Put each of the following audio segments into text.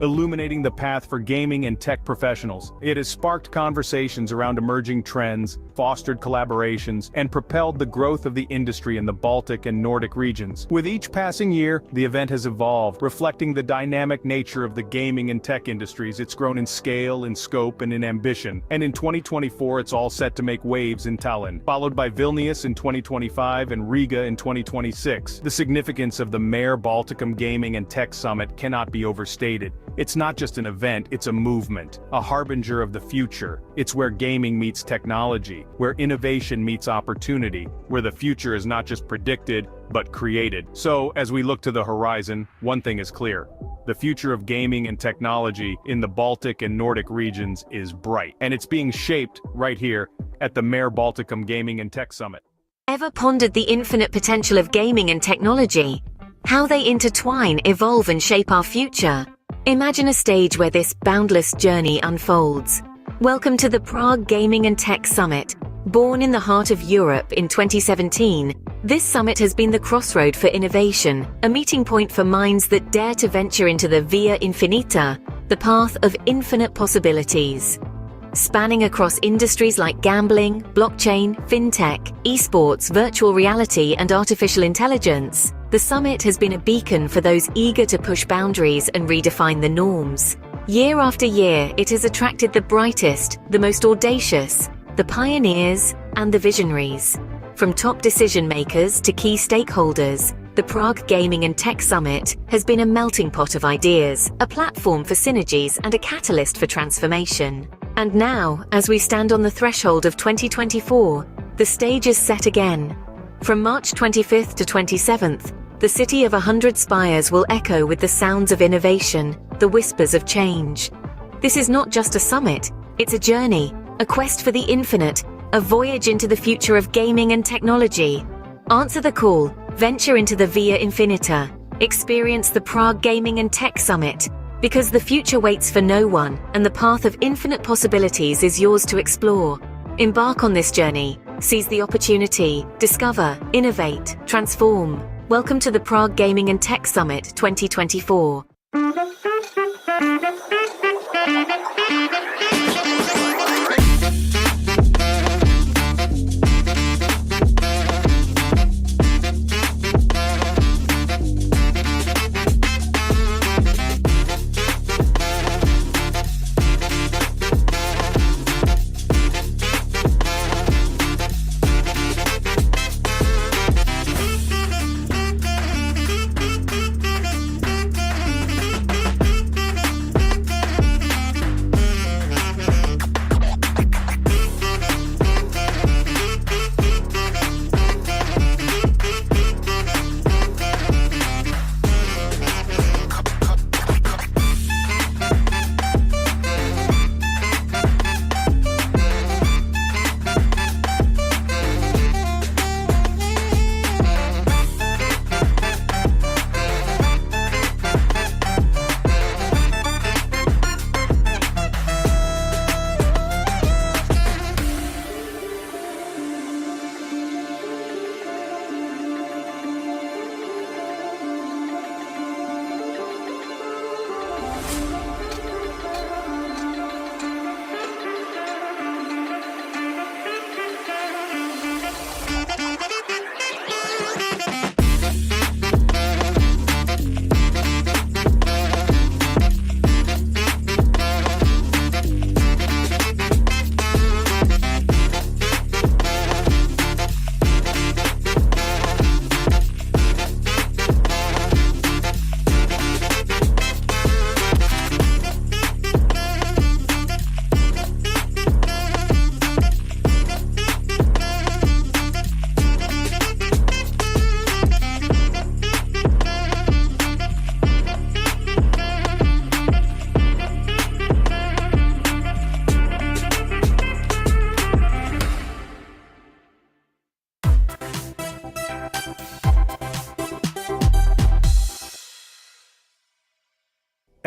illuminating the path for gaming and tech professionals. It has sparked conversations around emerging trends, fostered collaborations, and propelled the growth of the industry in the Baltic and Nordic regions. With each passing year, the event has evolved, reflecting the dynamic nature of the gaming and tech industries. It's grown in scale, in scope, and in ambition. And in 2024, it's all set to make waves in Tallinn, followed by Vilnius in 2025 and Riga in 2026. The significance of the Mare Balticum Gaming and Tech Summit cannot be overstated. It's not just an event, it's a movement, a harbinger of the future. It's where gaming meets technology, where innovation meets opportunity, where the future is not just predicted, but created. So, as we look to the horizon, one thing is clear. The future of gaming and technology in the Baltic and Nordic regions is bright, and it's being shaped right here at the Mare Balticum Gaming and Tech Summit. Ever pondered the infinite potential of gaming and technology? How they intertwine, evolve, and shape our future? Imagine a stage where this boundless journey unfolds. Welcome to the Prague Gaming and Tech Summit. Born in the heart of Europe in 2017, this summit has been the crossroad for innovation, a meeting point for minds that dare to venture into the Via Infinita, the path of infinite possibilities. Spanning across industries like gambling, blockchain, fintech, esports, virtual reality, and artificial intelligence, the summit has been a beacon for those eager to push boundaries and redefine the norms. Year after year, it has attracted the brightest, the most audacious, the pioneers, and the visionaries. From top decision makers to key stakeholders, the Prague Gaming and Tech Summit has been a melting pot of ideas, a platform for synergies, and a catalyst for transformation. And now, as we stand on the threshold of 2024, the stage is set again. From March 25th to 27th, the city of 100 spires will echo with the sounds of innovation, the whispers of change. This is not just a summit, it's a journey, a quest for the infinite, a voyage into the future of gaming and technology. Answer the call, venture into the Via Infinita, experience the Prague Gaming and Tech Summit, because the future waits for no one, and the path of infinite possibilities is yours to explore. Embark on this journey, seize the opportunity, discover, innovate, transform. Welcome to the Prague Gaming and Tech Summit 2024.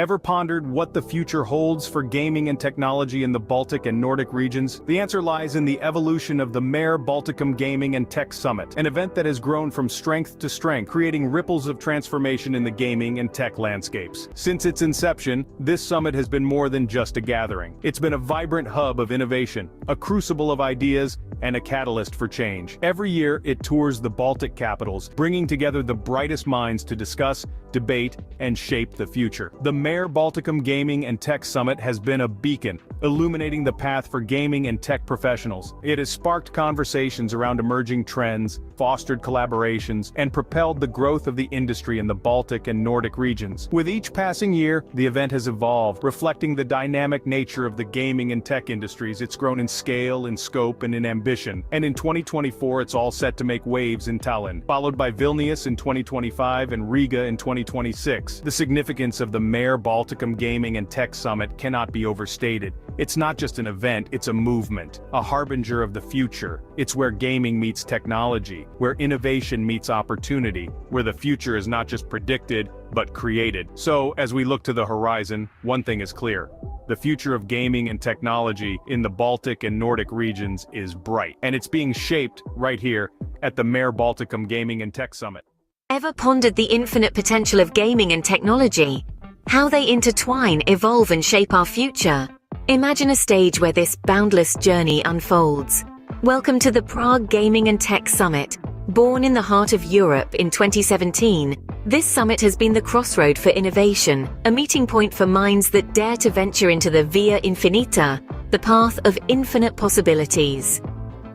Ever pondered what the future holds for gaming and technology in the Baltic and Nordic regions? The answer lies in the evolution of the Mare Balticum Gaming and Tech Summit, an event that has grown from strength to strength, creating ripples of transformation in the gaming and tech landscapes. Since its inception, this summit has been more than just a gathering. It's been a vibrant hub of innovation, a crucible of ideas, and a catalyst for change. Every year, it tours the Baltic capitals, bringing together the brightest minds to discuss, debate, and shape the future. The Mare Balticum Gaming and Tech Summit has been a beacon, illuminating the path for gaming and tech professionals. It has sparked conversations around emerging trends, fostered collaborations, and propelled the growth of the industry in the Baltic and Nordic regions. With each passing year, the event has evolved, reflecting the dynamic nature of the gaming and tech industries. It's grown in scale, in scope, and in ambition. And in 2024, it's all set to make waves in Tallinn, followed by Vilnius in 2025 and Riga in 2026. The significance of the Mare Balticum Gaming and Tech Summit cannot be overstated. It's not just an event, it's a movement, a harbinger of the future. It's where gaming meets technology, where innovation meets opportunity, where the future is not just predicted, but created. So, as we look to the horizon, one thing is clear. The future of gaming and technology in the Baltic and Nordic regions is bright, and it's being shaped right here at the Mare Balticum Gaming and Tech Summit. Ever pondered the infinite potential of gaming and technology? How they intertwine, evolve, and shape our future? Imagine a stage where this boundless journey unfolds. Welcome to the Prague Gaming and Tech Summit. Born in the heart of Europe in 2017, this summit has been the crossroad for innovation, a meeting point for minds that dare to venture into the Via Infinita, the path of infinite possibilities.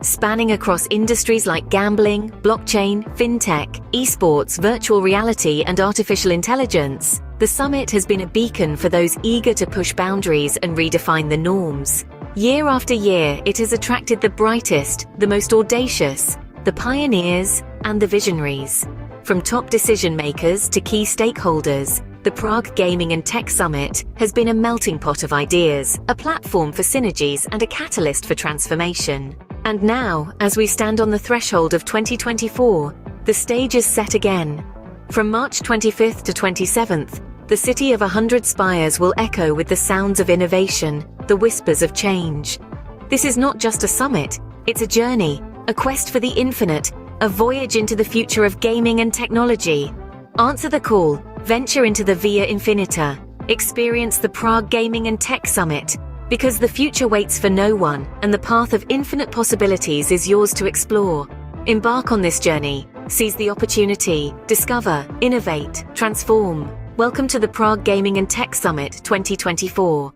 Spanning across industries like gambling, blockchain, fintech, esports, virtual reality, and artificial intelligence, the summit has been a beacon for those eager to push boundaries and redefine the norms. Year after year, it has attracted the brightest, the most audacious, the pioneers, and the visionaries. From top decision-makers to key stakeholders, the Prague Gaming and Tech Summit has been a melting pot of ideas, a platform for synergies, and a catalyst for transformation. And now, as we stand on the threshold of 2024, the stage is set again. From March 25th to 27th, the city of 100 spires will echo with the sounds of innovation, the whispers of change. This is not just a summit, it's a journey, a quest for the infinite, a voyage into the future of gaming and technology. Answer the call, venture into the Via Infinita, experience the Prague Gaming and Tech Summit, because the future waits for no one, and the path of infinite possibilities is yours to explore. Embark on this journey, seize the opportunity, discover, innovate, transform. Welcome to the Prague Gaming and Tech Summit 2024.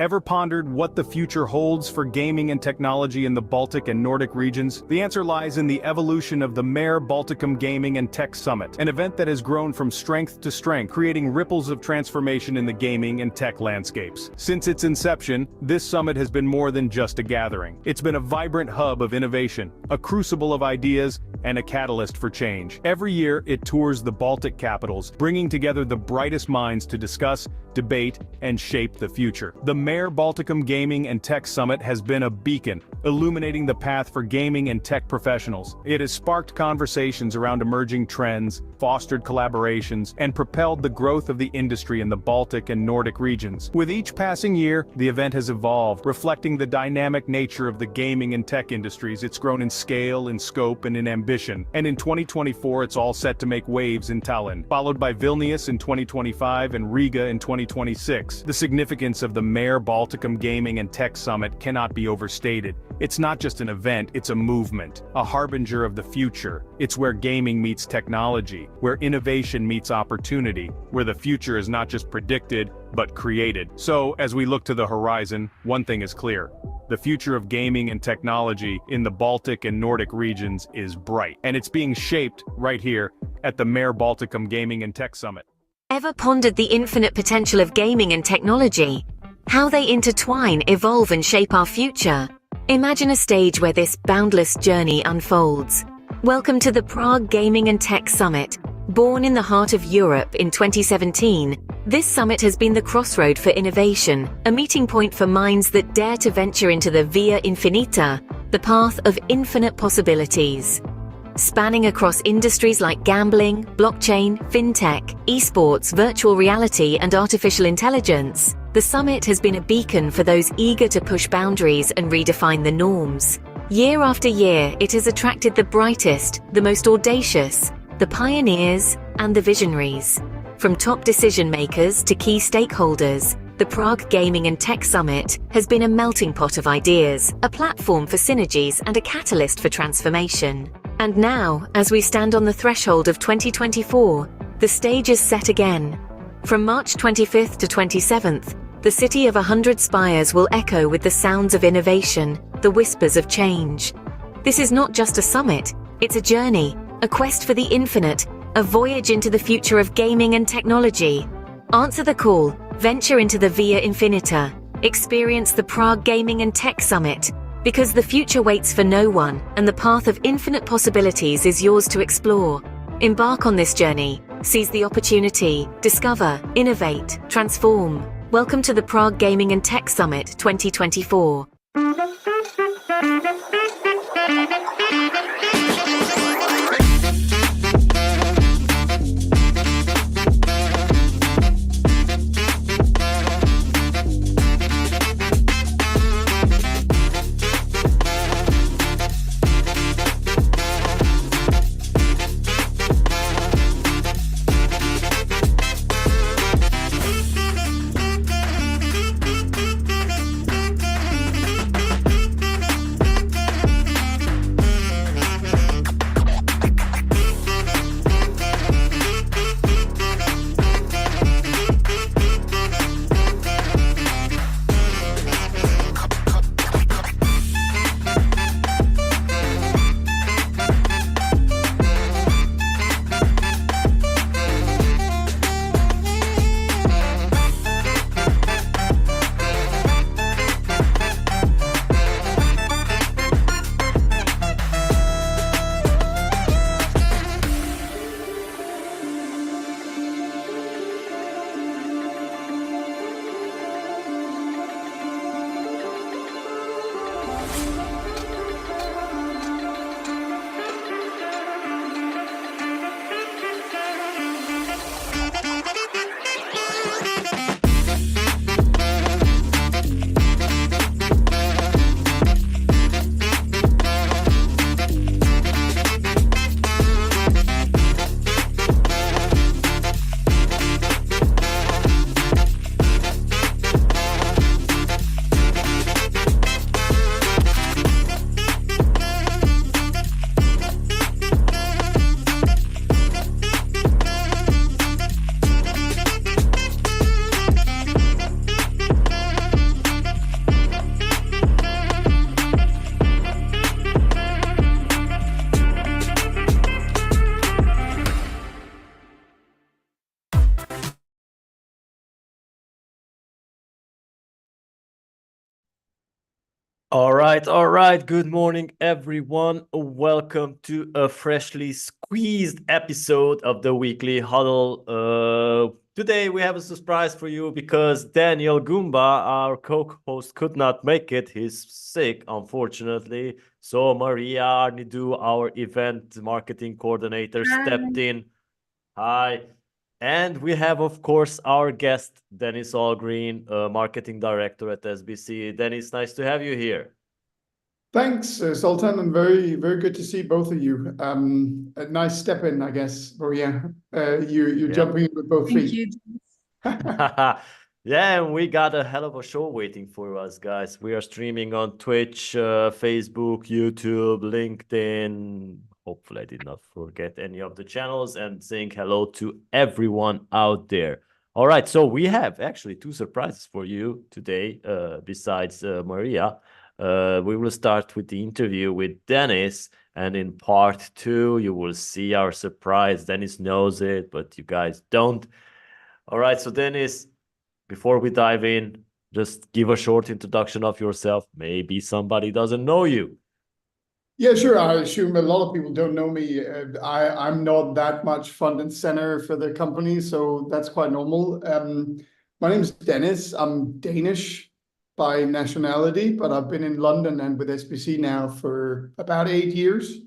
Ever pondered what the future holds for gaming and technology in the Baltic and Nordic regions? The answer lies in the evolution of the Mare Balticum Gaming and Tech Summit, an event that has grown from strength to strength, creating ripples of transformation in the gaming and tech landscapes. Since its inception, this summit has been more than just a gathering. It's been a vibrant hub of innovation, a crucible of ideas, and a catalyst for change. Every year, it tours the Baltic capitals, bringing together the brightest minds to discuss, debate, and shape the future. The Mare Balticum Gaming and Tech Summit has been a beacon, illuminating the path for gaming and tech professionals. It has sparked conversations around emerging trends, fostered collaborations, and propelled the growth of the industry in the Baltic and Nordic regions. With each passing year, the event has evolved, reflecting the dynamic nature of the gaming and tech industries. It's grown in scale, in scope, and in ambition. And in 2024, it's all set to make waves in Tallinn, followed by Vilnius in 2025 and Riga in 2026. The significance of the Mare Balticum Gaming and Tech Summit cannot be overstated. It's not just an event, it's a movement, a harbinger of the future. It's where gaming meets technology, where innovation meets opportunity, where the future is not just predicted, but created. So, as we look to the horizon, one thing is clear. The future of gaming and technology in the Baltic and Nordic regions is bright, and it's being shaped right here at the Mare Balticum Gaming and Tech Summit. Ever pondered the infinite potential of gaming and technology? How they intertwine, evolve, and shape our future? Imagine a stage where this boundless journey unfolds. Welcome to the Prague Gaming and Tech Summit. Born in the heart of Europe in 2017, this summit has been the crossroad for innovation, a meeting point for minds that dare to venture into the Via Infinita, the path of infinite possibilities. Spanning across industries like gambling, blockchain, fintech, esports, virtual reality, and artificial intelligence, the summit has been a beacon for those eager to push boundaries and redefine the norms. Year after year, it has attracted the brightest, the most audacious, the pioneers, and the visionaries. From top decision makers to key stakeholders, the Prague Gaming and Tech Summit has been a melting pot of ideas, a platform for synergies, and a catalyst for transformation. And now, as we stand on the threshold of 2024, the stage is set again. From March 25th to 27th, the city of 100 spires will echo with the sounds of innovation, the whispers of change. This is not just a summit, it's a journey, a quest for the infinite, a voyage into the future of gaming and technology. Answer the call, venture into the Via Infinita, experience the Prague Gaming and Tech Summit, because the future waits for no one, and the path of infinite possibilities is yours to explore. Embark on this journey, seize the opportunity, discover, innovate, transform. Welcome to the Prague Gaming and Tech Summit 2024. All right, all right. Good morning, everyone. Welcome to a freshly squeezed episode of the weekly Huddle. Today we have a surprise for you because Daniel Goomba, our co-host, could not make it. He's sick, unfortunately. So Maria Arnidu, our event marketing coordinator, stepped in. Hi. And we have, of course, our guest, Dennis Allgreen, marketing director at SBC. Dennis, nice to have you here. Thanks, Sultan, and very good to see both of you. A nice step in, I guess, Maria. You're jumping in with both feet. Thank you. Yeah, and we got a hell of a show waiting for us, guys. We are streaming on Twitch, Facebook, YouTube, LinkedIn. Hopefully, I did not forget any of the channels, and saying hello to everyone out there. All right, so we have actually two surprises for you today, besides Maria. We will start with the interview with Dennis, and in part two, you will see our surprise. Dennis knows it, but you guys don't. All right, so Dennis, before we dive in, just give a short introduction of yourself. Maybe somebody doesn't know you. Yeah, sure. I assume a lot of people don't know me. I'm not that much front and center for the company, so that's quite normal. My name is Dennis. I'm Danish by nationality, but I've been in London and with SBC now for about 8 years,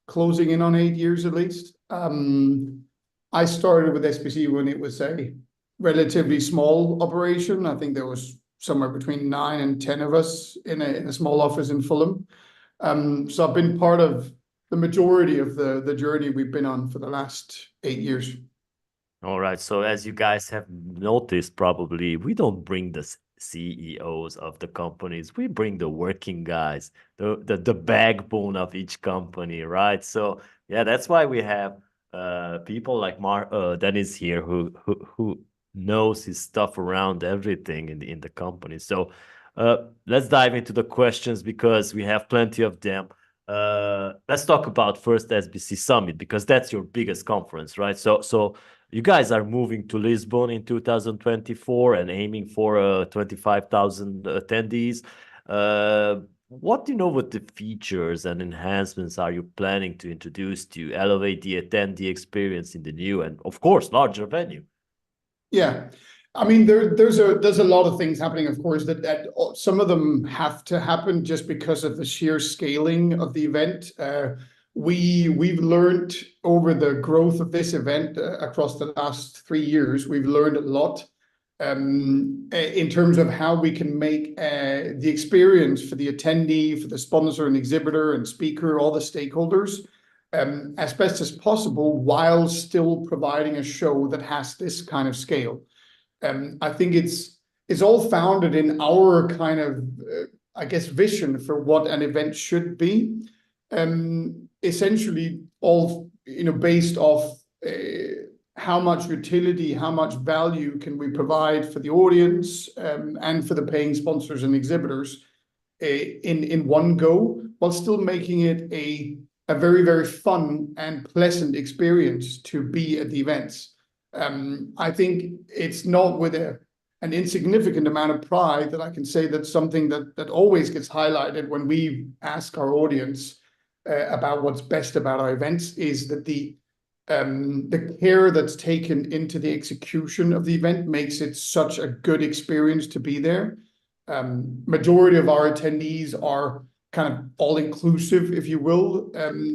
closing in on 8 years at least. I started with SBC when it was a relatively small operation. I think there was somewhere between 9 and 10 of us in a small office in Fulham. So I've been part of the majority of the journey we've been on for the last 8 years. All right. So as you guys have noticed, probably we don't bring the CEOs of the companies. We bring the working guys, the backbone of each company, right? So yeah, that's why we have people like Dennis here who knows his stuff around everything in the company. So let's dive into the questions because we have plenty of them. Let's talk about first SBC Summit because that's your biggest conference, right? So you guys are moving to Lisbon in 2024 and aiming for 25,000 attendees. What do you know what the features and enhancements are you planning to introduce to elevate the attendee experience in the new and, of course, larger venue? Yeah. I mean, there's a lot of things happening, of course, that some of them have to happen just because of the sheer scaling of the event. We've learned over the growth of this event across the last 3 years, we've learned a lot in terms of how we can make the experience for the attendee, for the sponsor and exhibitor and speaker, all the stakeholders, as best as possible, while still providing a show that has this kind of scale. I think it's all founded in our kind of, I guess, vision for what an event should be. Essentially, all based off how much utility, how much value can we provide for the audience and for the paying sponsors and exhibitors in one go, while still making it a very fun and pleasant experience to be at the events. I think it's not with an insignificant amount of pride that I can say that something that always gets highlighted when we ask our audience about what's best about our events is that the care that's taken into the execution of the event makes it such a good experience to be there. Majority of our attendees are kind of all-inclusive, if you will,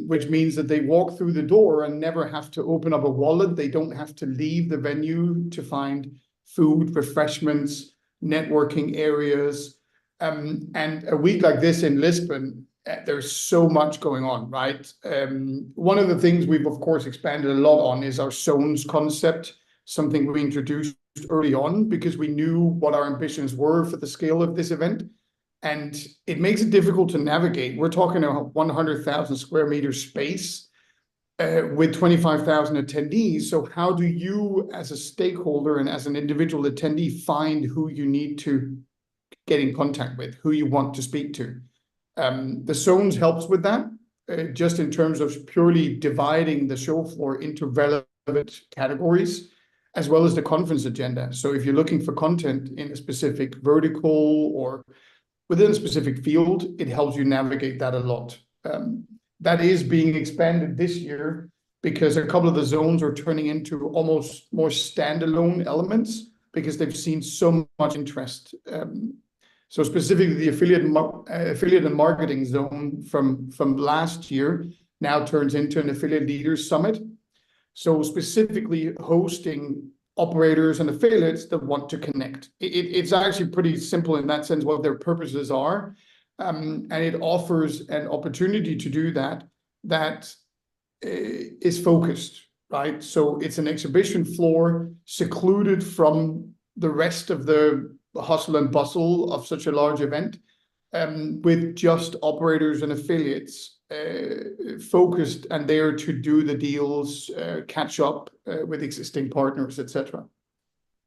which means that they walk through the door and never have to open up a wallet. They don't have to leave the venue to find food, refreshments, networking areas. And a week like this in Lisbon, there's so much going on, right? One of the things we've, of course, expanded a lot on is our zones concept, something we introduced early on because we knew what our ambitions were for the scale of this event. And it makes it difficult to navigate. We're talking a 100,000 square meter space with 25,000 attendees. So how do you, as a stakeholder and as an individual attendee, find who you need to get in contact with, who you want to speak to? The zones helps with that, just in terms of purely dividing the show floor into relevant categories, as well as the conference agenda. So if you're looking for content in a specific vertical or within a specific field, it helps you navigate that a lot. That is being expanded this year because a couple of the zones are turning into almost more standalone elements because they've seen so much interest. So specifically, the affiliate and marketing zone from last year now turns into an affiliate leaders summit. So specifically hosting operators and affiliates that want to connect. It's actually pretty simple in that sense what their purposes are. And it offers an opportunity to do that is focused, right? So it's an exhibition floor secluded from the rest of the hustle and bustle of such a large event, with just operators and affiliates focused and there to do the deals, catch up with existing partners, etc.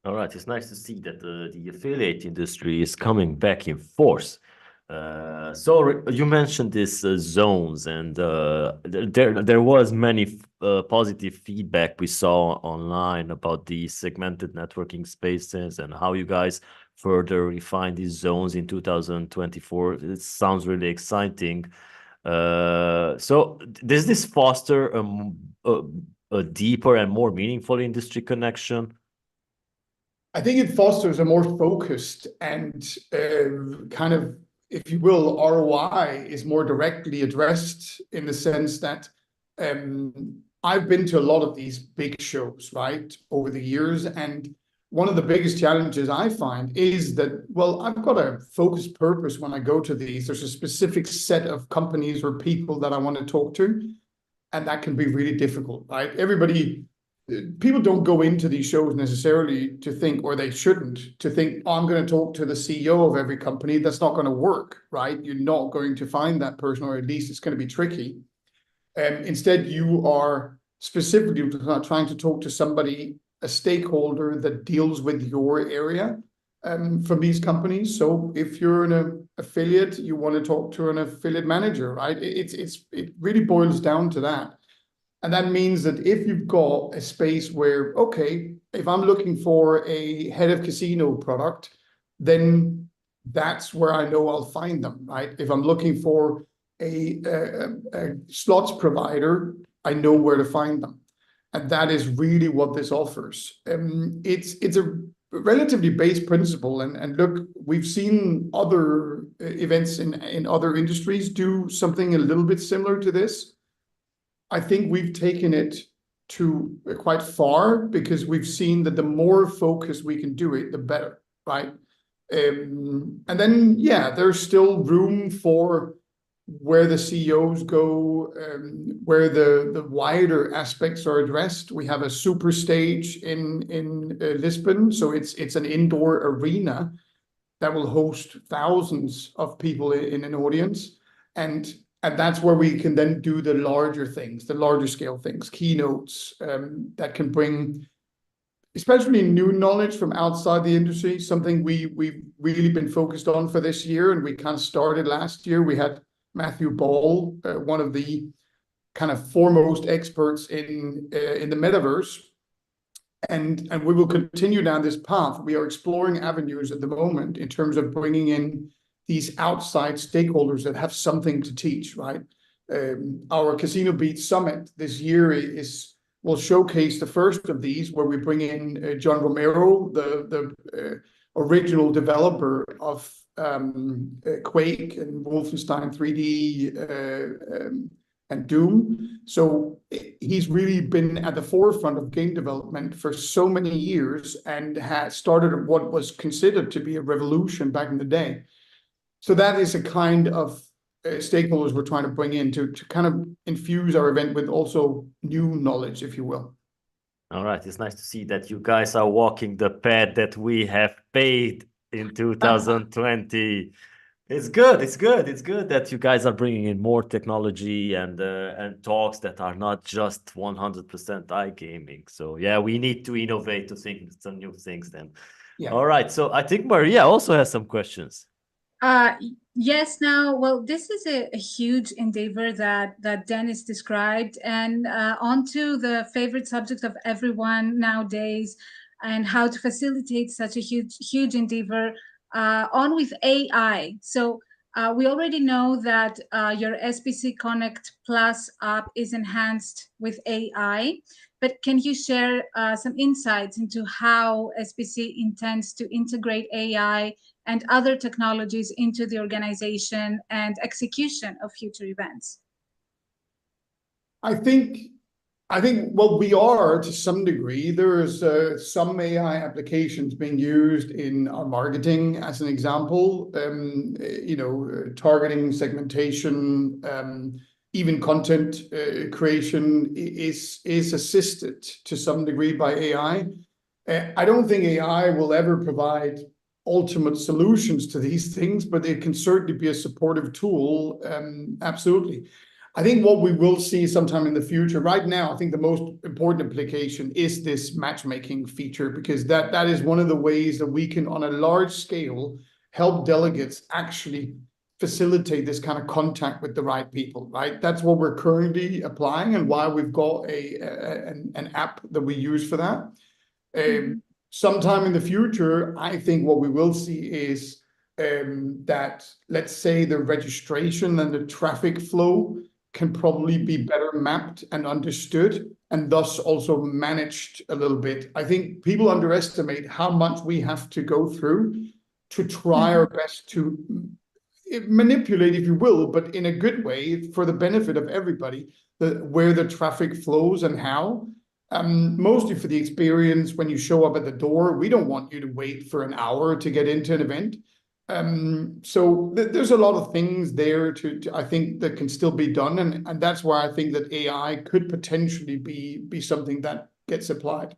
All right, it's nice to see that the affiliate industry is coming back in force. So you mentioned these zones, and there was many positive feedback we saw online about the segmented networking spaces and how you guys further refine these zones in 2024. It sounds really exciting. So does this foster a deeper and more meaningful industry connection? I think it fosters a more focused and kind of, if you will, ROI is more directly addressed in the sense that I've been to a lot of these big shows, right, over the years. And one of the biggest challenges I find is that, well, I've got a focused purpose when I go to these. There's a specific set of companies or people that I want to talk to. And that can be really difficult, right? People don't go into these shows necessarily to think, or they shouldn't, to think, oh, I'm going to talk to the CEO of every company. That's not going to work, right? You're not going to find that person, or at least it's going to be tricky. Instead, you are specifically trying to talk to somebody, a stakeholder that deals with your area from these companies. So if you're an affiliate, you want to talk to an affiliate manager, right? It really boils down to that. And that means that if you've got a space where, okay, if I'm looking for a head of casino product, then that's where I know I'll find them, right? If I'm looking for a slots provider, I know where to find them. And that is really what this offers. It's a relatively base principle. And look, we've seen other events in other industries do something a little bit similar to this. I think we've taken it to quite far because we've seen that the more focus we can do it, the better, right? And then, yeah, there's still room for where the CEOs go, where the wider aspects are addressed. We have a super stage in Lisbon, so it's an indoor arena that will host thousands of people in an audience, and that's where we can then do the larger things, the larger scale things, keynotes that can bring, especially new knowledge from outside the industry, something we've really been focused on for this year, and we kind of started last year. We had Matthew Ball, one of the kind of foremost experts in the metaverse, and we will continue down this path. We are exploring avenues at the moment in terms of bringing in these outside stakeholders that have something to teach, right? Our Casino Beat Summit this year will showcase the first of these, where we bring in John Romero, the original developer of Quake and Wolfenstein 3D and Doom. So he's really been at the forefront of game development for so many years and has started what was considered to be a revolution back in the day. So that is a kind of stakeholders we're trying to bring in to kind of infuse our event with also new knowledge, if you will. All right, it's nice to see that you guys are walking the path that we have paved in 2020. It's good that you guys are bringing in more technology and talks that are not just 100% iGaming. So yeah, we need to innovate to think some new things then. Yeah. All right, so I think Maria also has some questions. Yes, now, well, this is a huge endeavor that Dennis described, and onto the favorite subject of everyone nowadays, and how to facilitate such a huge endeavor. on with AI. So we already know that your SBC Connect Plus app is enhanced with AI, but can you share some insights into how SBC intends to integrate AI and other technologies into the organization and execution of future events? I think well, we are to some degree. There's some AI applications being used in our marketing, as an example. Targeting, segmentation, even content creation is assisted to some degree by AI. I don't think AI will ever provide ultimate solutions to these things, but it can certainly be a supportive tool. Absolutely. I think what we will see sometime in the future, right now, I think the most important application is this matchmaking feature, because that is one of the ways that we can, on a large scale, help delegates actually facilitate this kind of contact with the right people, right? That's what we're currently applying and why we've got an app that we use for that. Sometime in the future, I think what we will see is that, let's say, the registration and the traffic flow can probably be better mapped and understood, and thus also managed a little bit. I think people underestimate how much we have to go through to try our best to manipulate, if you will, but in a good way for the benefit of everybody, where the traffic flows and how. Mostly for the experience when you show up at the door. We don't want you to wait for an hour to get into an event. So there's a lot of things there to I think that can still be done, and that's why I think that AI could potentially be something that gets applied.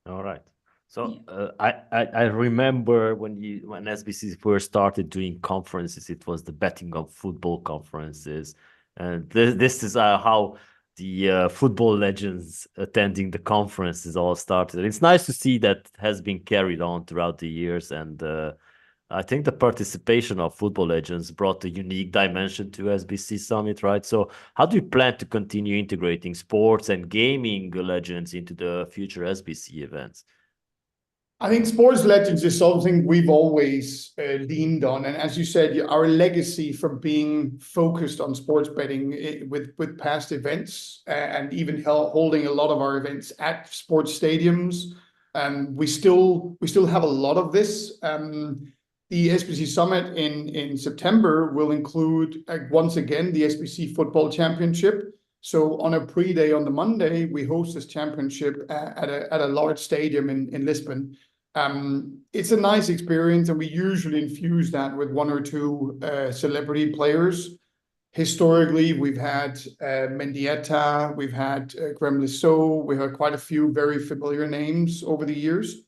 All right. So I remember when SBC first started doing conferences, it was the betting on football conferences, and this is how the football legends attending the conferences all started. It's nice to see that has been carried on throughout the years, and I think the participation of football legends brought a unique dimension to SBC Summit, right? So how do you plan to continue integrating sports and gaming legends into the future SBC events? I think sports legends is something we've always leaned on. And as you said, our legacy from being focused on sports betting with past events and even holding a lot of our events at sports stadiums, we still have a lot of this. The SBC Summit in September will include, once again, the SBC Football Championship. So on a pre-day on the Monday, we host this championship at a large stadium in Lisbon. It's a nice experience, and we usually infuse that with one or two celebrity players. Historically, we've had Mendieta, we've had Graham Lisseau, we have quite a few very familiar names over the years.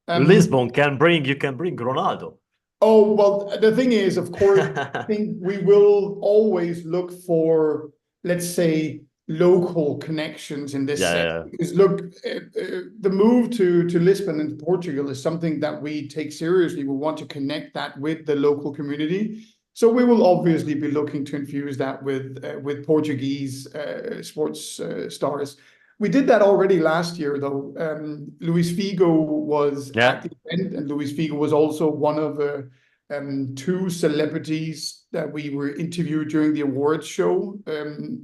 Lisbon can bring Ronaldo. Oh, well, the thing is, of course, I think we will always look for, let's say, local connections in this sense. Because look, the move to Lisbon and Portugal is something that we take seriously. We want to connect that with the local community. So we will obviously be looking to infuse that with Portuguese sports stars. We did that already last year, though. Luis Figo was at the event, and Luis Figo was also one of the two celebrities that we were interviewed during the awards show,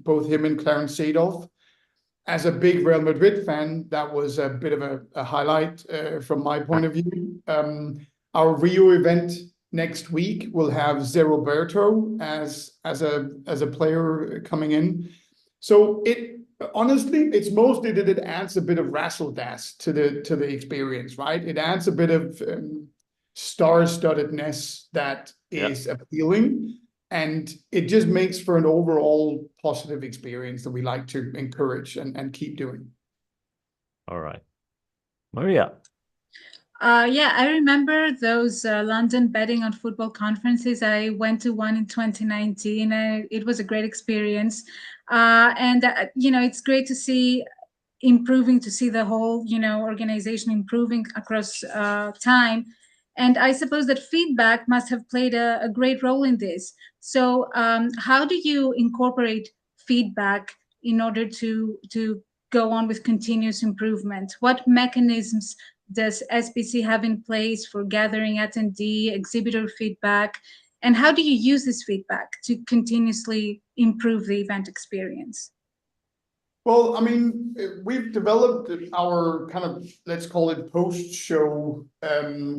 both him and Clarence Seedorf. As a big Real Madrid fan, that was a bit of a highlight from my point of view. Our Rio event next week will have Zé Roberto as a player coming in. So honestly, it's mostly that it adds a bit of razzle-dazzle to the experience, right? It adds a bit of star-studdedness that is appealing, and it just makes for an overall positive experience that we like to encourage and keep doing. All right. Maria. Yeah, I remember those London betting on football conferences. I went to one in 2019, and it was a great experience. It's great to see the whole, organization improving across time. And I suppose that feedback must have played a great role in this. So how do you incorporate feedback in order to go on with continuous improvement? What mechanisms does SBC have in place for gathering attendee, exhibitor feedback? And how do you use this feedback to continuously improve the event experience? Well, I mean, we've developed our kind of, let's call it post-show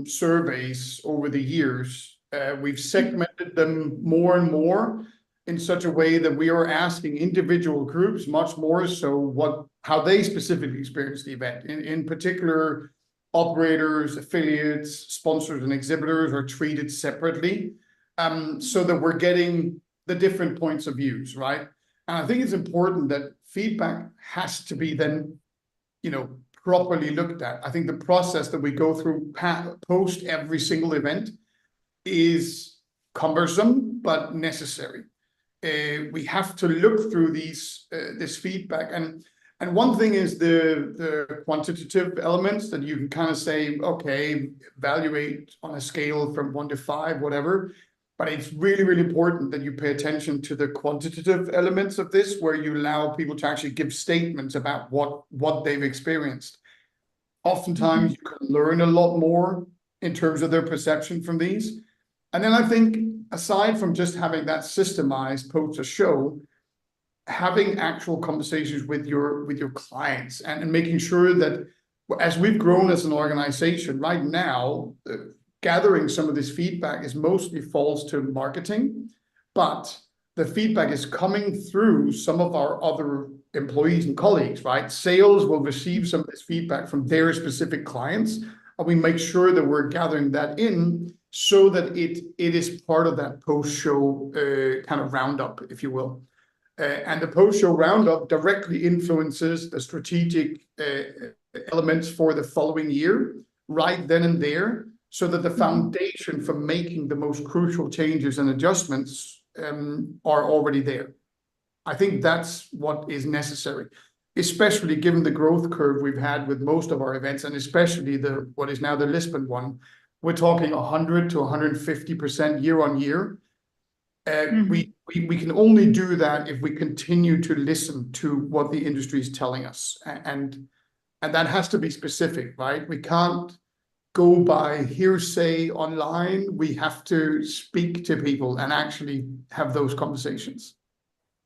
surveys over the years. We've segmented them more and more in such a way that we are asking individual groups much more so how they specifically experience the event. In particular, operators, affiliates, sponsors, and exhibitors are treated separately, so that we're getting the different points of views, right? And I think it's important that feedback has to be then, properly looked at. I think the process that we go through post every single event is cumbersome, but necessary. We have to look through this feedback. And one thing is the quantitative elements that you can kind of say, okay, evaluate on a scale from 1 to 5, whatever. But it's really, really important that you pay attention to the quantitative elements of this, where you allow people to actually give statements about what they've experienced. Oftentimes, you can learn a lot more in terms of their perception from these. And then I think, aside from just having that systemized post a show, having actual conversations with your clients and making sure that as we've grown as an organization right now, gathering some of this feedback is mostly falls to marketing, but the feedback is coming through some of our other employees and colleagues, right? Sales will receive some of this feedback from their specific clients, and we make sure that we're gathering that in so that it is part of that post-show kind of roundup, if you will. And the post-show roundup directly influences the strategic elements for the following year, right then and there, so that the foundation for making the most crucial changes and adjustments are already there. I think that's what is necessary, especially given the growth curve we've had with most of our events, and especially what is now the Lisbon one. We're talking 100 to 150% year on year. We can only do that if we continue to listen to what the industry is telling us, and that has to be specific, right? We can't go by hearsay online. We have to speak to people and actually have those conversations.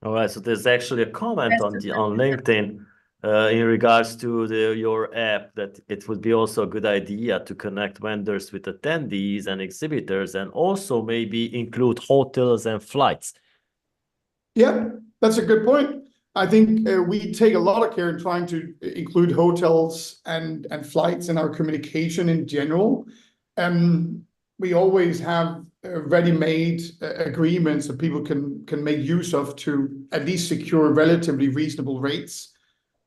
All right, so there's actually a comment on LinkedIn in regards to your app that it would be also a good idea to connect vendors with attendees and exhibitors, and also maybe include hotels and flights. Yeah, that's a good point. I think we take a lot of care in trying to include hotels and flights in our communication in general. We always have ready-made agreements that people can make use of to at least secure relatively reasonable rates.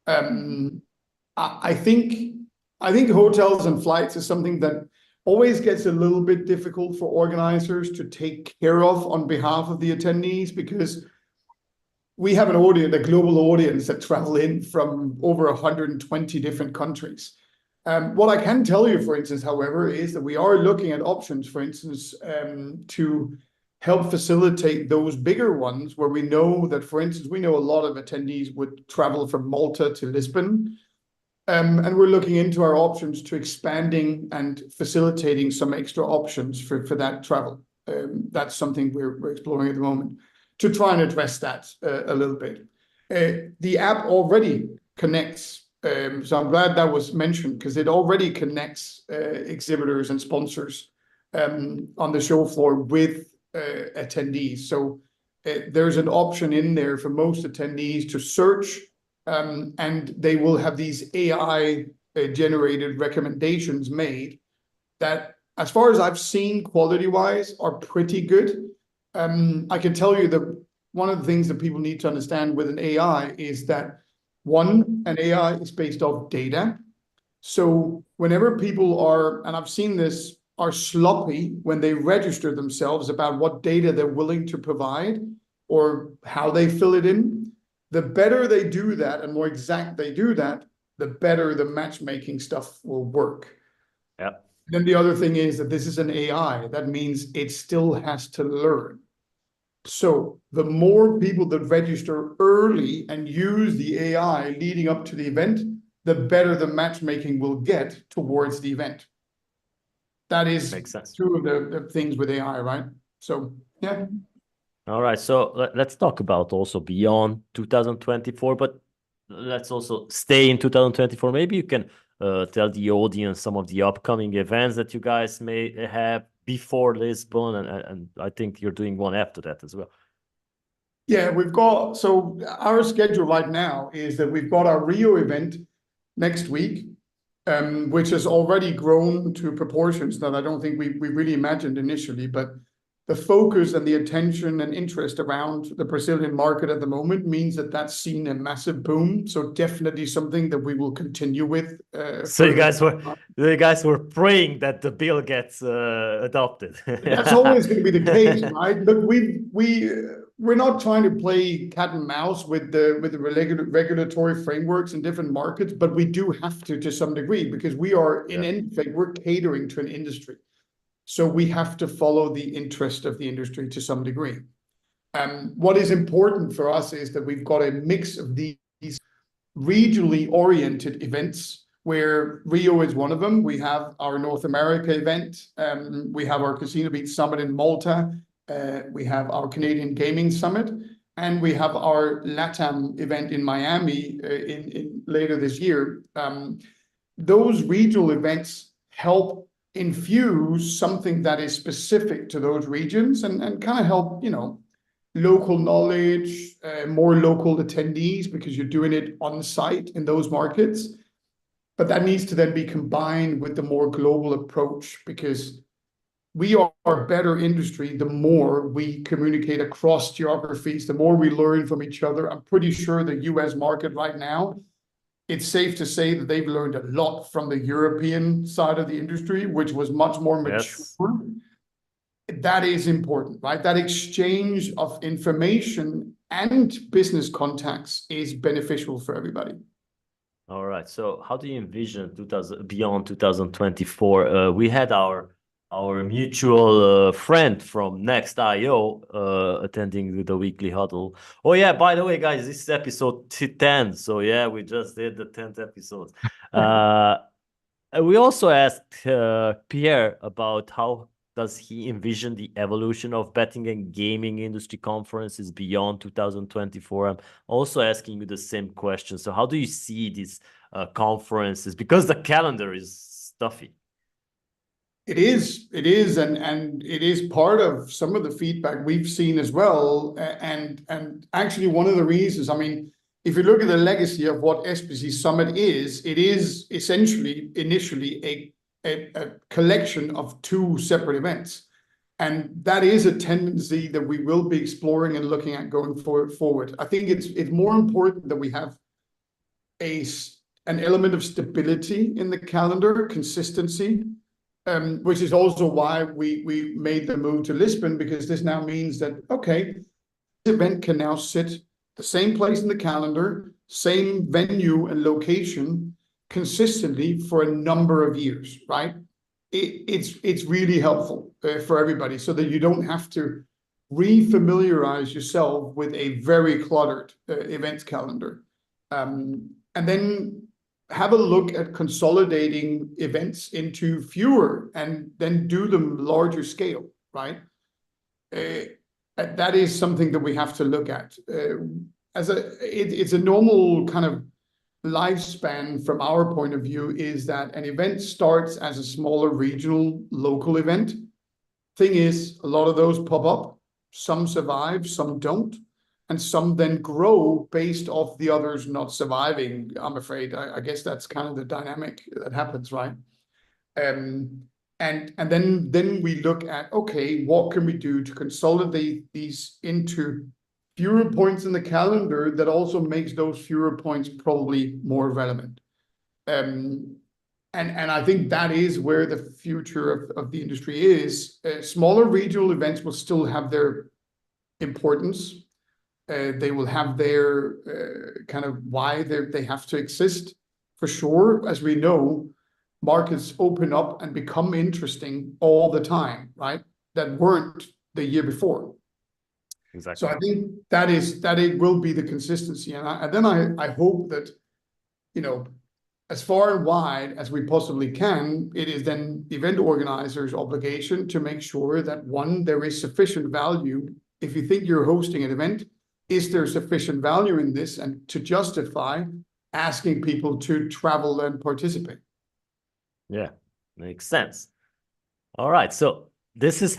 I think hotels and flights is something that always gets a little bit difficult for organizers to take care of on behalf of the attendees, because we have a global audience that travel in from over 120 different countries. What I can tell you, for instance, however, is that we are looking at options, for instance, to help facilitate those bigger ones where we know that, for instance, we know a lot of attendees would travel from Malta to Lisbon. And we're looking into our options to expanding and facilitating some extra options for that travel. That's something we're exploring at the moment, to try and address that a little bit. The app already connects, so I'm glad that was mentioned, because it already connects exhibitors and sponsors on the show floor with attendees. So there's an option in there for most attendees to search, and they will have these AI generated recommendations made that, as far as I've seen quality-wise, are pretty good. I can tell you that one of the things that people need to understand with an AI is that, one, an AI is based off data. So whenever people are, and I've seen this, are sloppy when they register themselves about what data they're willing to provide or how they fill it in, the better they do that and more exact they do that, the better the matchmaking stuff will work. Yep. Then the other thing is that this is an AI. That means it still has to learn. So the more people that register early and use the AI leading up to the event, the better the matchmaking will get towards the event. That is Makes sense. two of the things with AI, right? So, yeah. All right, so let's talk about also beyond 2024, but let's also stay in 2024. Maybe you can tell the audience some of the upcoming events that you guys may have before Lisbon, and I think you're doing one after that as well. Yeah, so our schedule right now is that we've got our Rio event next week, which has already grown to proportions that I don't think we really imagined initially, but the focus and the attention and interest around the Brazilian market at the moment means that that's seen a massive boom. So definitely something that we will continue with. So you guys were praying that the bill gets adopted. That's always going to be the case, right? Look, we're not trying to play cat and mouse with the regulatory frameworks in different markets, but we do have to some degree, because we are in fact we're catering to an industry. So we have to follow the interest of the industry to some degree. What is important for us is that we've got a mix of these regionally oriented events, where Rio is one of them. We have our North America event. We have our Casino Beat Summit in Malta. We have our Canadian Gaming Summit. And we have our LATAM event in Miami in later this year. Those regional events help infuse something that is specific to those regions, and kind of help, local knowledge, more local attendees, because you're doing it on site in those markets. But that needs to then be combined with the more global approach, because we are a better industry the more we communicate across geographies, the more we learn from each other. I'm pretty sure the US market right now, it's safe to say that they've learned a lot from the European side of the industry, which was much more mature. Yes. That is important, right? That exchange of information and business contacts is beneficial for everybody. All right. So how do you envision beyond 2024? We had our mutual friend from Next.io attending the weekly huddle. Oh yeah, by the way, guys, this is episode 10. So yeah, we just did the 10th episode. We also asked Pierre about how does he envision the evolution of betting and gaming industry conferences beyond 2024. I'm also asking you the same question. So how do you see these conferences? Because the calendar is stuffy. It is, and it is part of some of the feedback we've seen as well. And actually, one of the reasons, I mean, if you look at the legacy of what SBC Summit is, it is essentially initially a collection of two separate events. And that is a tendency that we will be exploring and looking at going forward. I think it's more important that we have an element of stability in the calendar, consistency. Which is also why we made the move to Lisbon, because this now means that, okay, this event can now sit the same place in the calendar, same venue and location consistently for a number of years, right? It's really helpful for everybody, so that you don't have to re-familiarize yourself with a very cluttered events calendar. And then have a look at consolidating events into fewer and then do them larger scale, right? That is something that we have to look at. It's a normal kind of lifespan from our point of view, is that an event starts as a smaller regional local event. Thing is, a lot of those pop up, some survive, some don't. And some then grow based off the others not surviving, I'm afraid. I guess that's kind of the dynamic that happens, right? And then we look at, okay, what can we do to consolidate these into fewer points in the calendar that also makes those fewer points probably more relevant. And I think that is where the future of the industry is. Smaller regional events will still have their importance. They will have their kind of why they have to exist, for sure. As we know, markets open up and become interesting all the time, right? That weren't the year before. Exactly. So I think that it will be the consistency, and then I hope that, as far and wide as we possibly can, it is then the event organizer's obligation to make sure that, one, there is sufficient value. If you think you're hosting an event, is there sufficient value in this, and to justify asking people to travel and participate? Yeah, makes sense. All right, so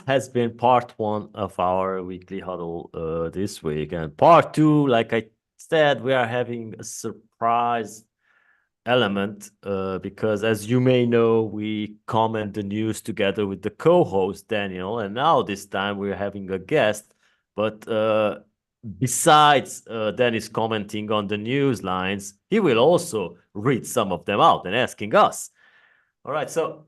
has been part one of our weekly huddle this week, and part two, like I said, we are having a surprise element because, as you may know, we comment the news together with the co-host Daniel, and now this time we're having a guest. But besides Dennis commenting on the news lines, he will also read some of them out and asking us. All right, so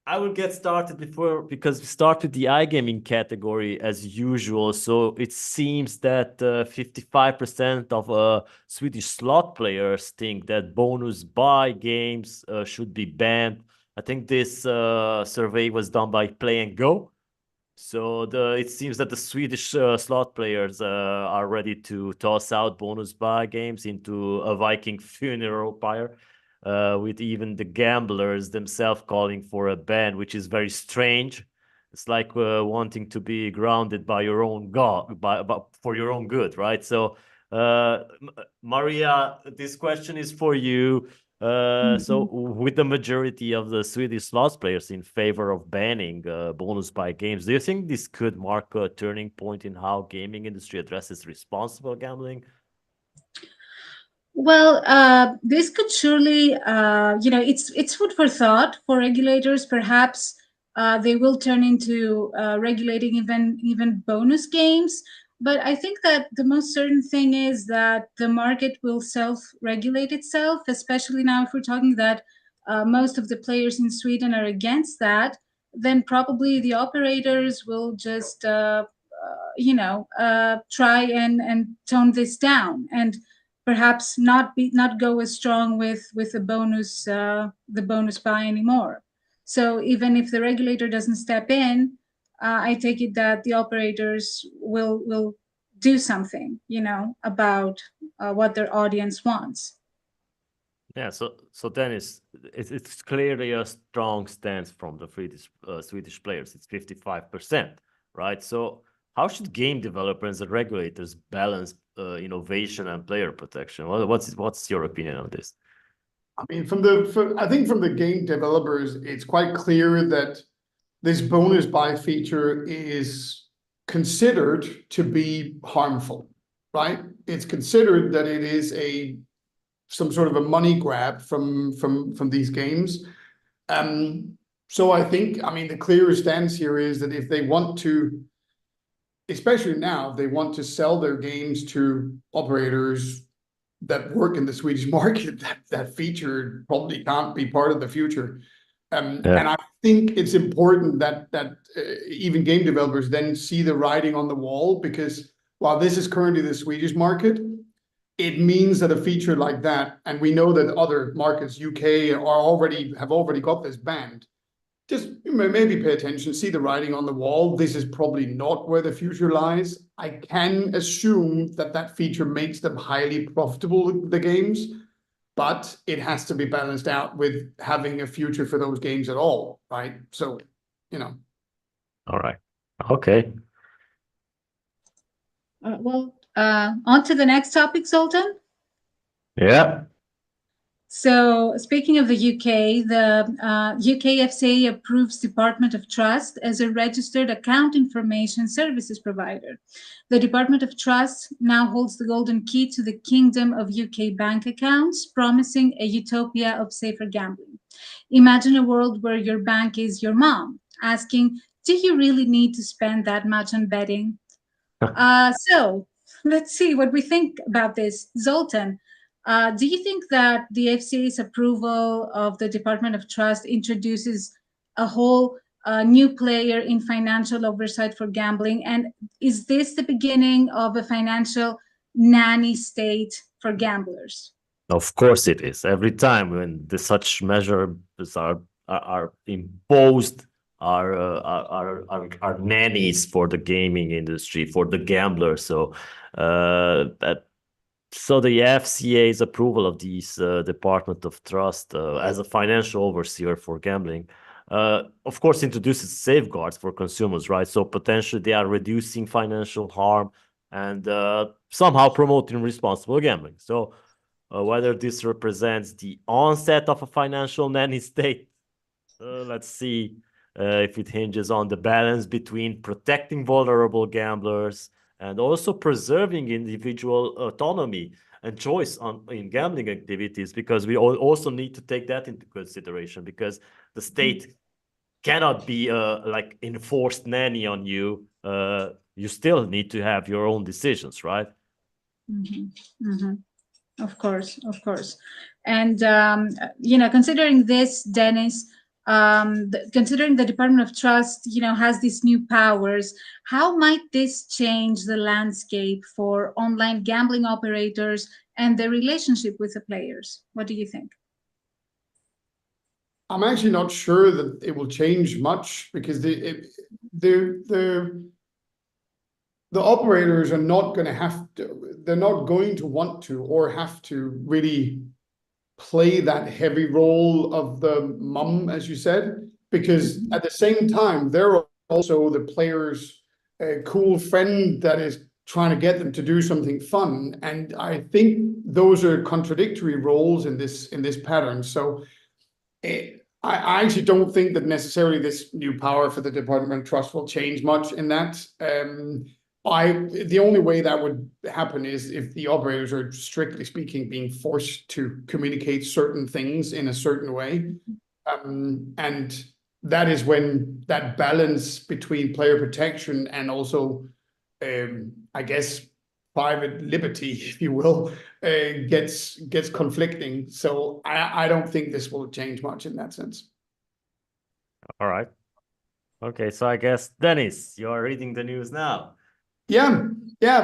I will get started because we start with the iGaming category as usual. So it seems that 55% of Swedish slot players think that bonus buy games should be banned. I think this survey was done by Play and Go. So it seems that the Swedish slot players are ready to toss out bonus buy games into a Viking funeral pyre. With even the gamblers themselves calling for a ban, which is very strange. It's like wanting to be grounded by your own God, for your own good, right? So, Maria, this question is for you. So, with the majority of the Swedish slots players in favor of banning bonus buy games, do you think this could mark a turning point in how gaming industry addresses responsible gambling? Well, this could surely, it's food for thought for regulators. Perhaps they will turn into regulating even bonus games. But I think that the most certain thing is that the market will self-regulate itself, especially now if we're talking that most of the players in Sweden are against that, then probably the operators will just, try and tone this down, and perhaps not go as strong with the bonus buy anymore. So even if the regulator doesn't step in, I take it that the operators will do something, about what their audience wants. Yeah, so Dennis, it's clearly a strong stance from the Swedish players. It's 55%, right? So how should game developers and regulators balance innovation and player protection? What's your opinion on this? I mean, I think from the game developers, it's quite clear that this bonus buy feature is considered to be harmful, right? It's considered that it is some sort of a money grab from these games. So I think, I mean, the clear stance here is that if they want to, especially now, they want to sell their games to operators that work in the Swedish market, that feature probably can't be part of the future. And I think it's important that even game developers then see the writing on the wall, because while this is currently the Swedish market, it means that a feature like that, and we know that other markets, UK, have already got this banned. Just maybe pay attention, see the writing on the wall. This is probably not where the future lies. I can assume that feature makes them highly profitable, the games, but it has to be balanced out with having a future for those games at all, right? So, All right. Okay. On to the next topic, Zoltan. Yeah. So speaking of the UK, the UK FCA approves Department of Trust as a registered account information services provider. The Department of Trust now holds the golden key to the kingdom of UK bank accounts, promising a utopia of safer gambling. Imagine a world where your bank is your mom, asking, do you really need to spend that much on betting? So let's see what we think about this. Zoltan, do you think that the FCA's approval of the Department of Trust introduces a whole new player in financial oversight for gambling? And is this the beginning of a financial nanny state for gamblers? Of course it is. Every time when such measures are imposed, are nannies for the gaming industry, for the gambler. So So the FCA's approval of these Department of Trust as a financial overseer for gambling, of course, introduces safeguards for consumers, right? So potentially they are reducing financial harm and somehow promoting responsible gambling. So whether this represents the onset of a financial nanny state, let's see if it hinges on the balance between protecting vulnerable gamblers and also preserving individual autonomy and choice in gambling activities, because we also need to take that into consideration, because the state cannot be like enforced nanny on you. You still need to have your own decisions, right? Of course, of course. And, considering this, Dennis, considering the Department of Trust, has these new powers, how might this change the landscape for online gambling operators and their relationship with the players? What do you think? I'm actually not sure that it will change much, because the operators are not going to have to, they're not going to want to or have to really play that heavy role of the mum, as you said, because at the same time, they're also the player's cool friend that is trying to get them to do something fun. And I think those are contradictory roles in this pattern. So I actually don't think that necessarily this new power for the Department of Trust will change much in that. The only way that would happen is if the operators are, strictly speaking, being forced to communicate certain things in a certain way. And that is when that balance between player protection and also, I guess, private liberty, if you will, gets conflicting. So I don't think this will change much in that sense. All right. Okay, so I guess, Dennis, you're reading the news now. Yeah.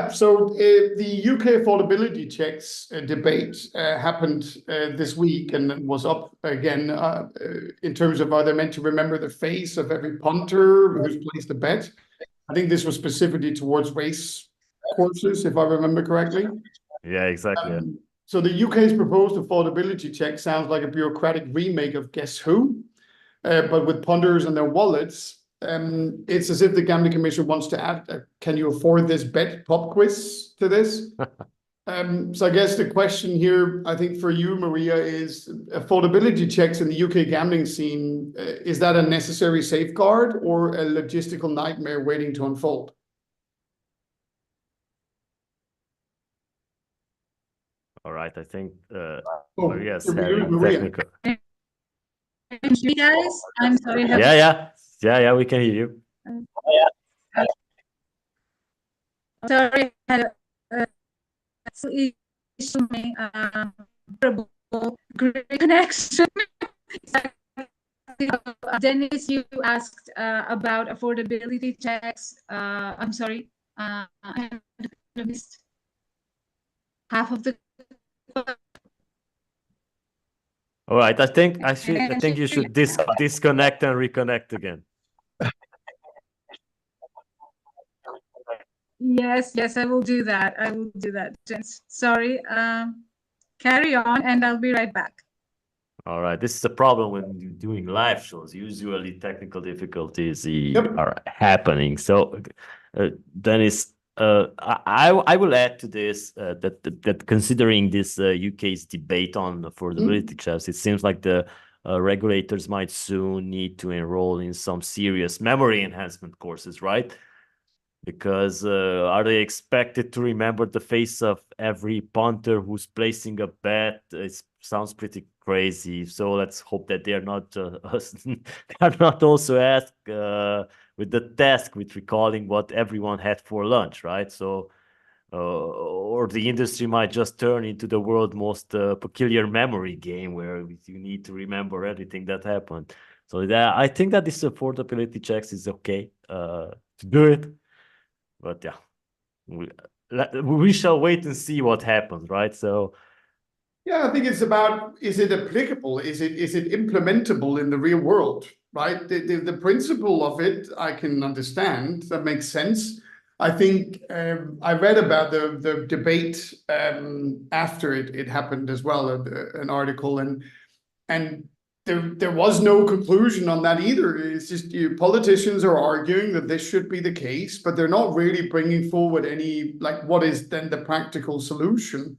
So the UK affordability checks debate happened this week and was up again in terms of, are they meant to remember the face of every punter who's placed a bet? I think this was specifically towards race courses, if I remember correctly. Yeah, exactly. So the UK's proposed affordability check sounds like a bureaucratic remake of Guess Who, but with punters and their wallets. It's as if the Gambling Commission wants to add, can you afford this bet pop quiz to this? So I guess the question here, I think for you, Maria, is affordability checks in the UK gambling scene. Is that a necessary safeguard or a logistical nightmare waiting to unfold? All right, I think Maria's having technical. You guys, I'm sorry. Yeah, we can hear you. Sorry, I had a great connection. Dennis, you asked about affordability checks. I'm sorry, I missed half of the. All right, I think you should disconnect and reconnect again. Yes, I will do that. Gents. Sorry. Carry on, and I'll be right back. All right, this is a problem when you're doing live shows. Usually, technical difficulties are happening. So, Dennis, I will add to this that considering this UK's debate on affordability checks, it seems like the regulators might soon need to enroll in some serious memory enhancement courses, right? Because are they expected to remember the face of every punter who's placing a bet? It sounds pretty crazy. So let's hope that they are not also asked with the task with recalling what everyone had for lunch, right? So or the industry might just turn into the world's most peculiar memory game where you need to remember everything that happened. So I think that this affordability checks is okay to do it. But yeah, we shall wait and see what happens, right? So yeah, I think it's about, is it applicable? Is it implementable in the real world, right? The principle of it, I can understand, that makes sense. I think I read about the debate after it happened as well, an article, and there was no conclusion on that either. It's just politicians are arguing that this should be the case, but they're not really bringing forward any, like, what is then the practical solution.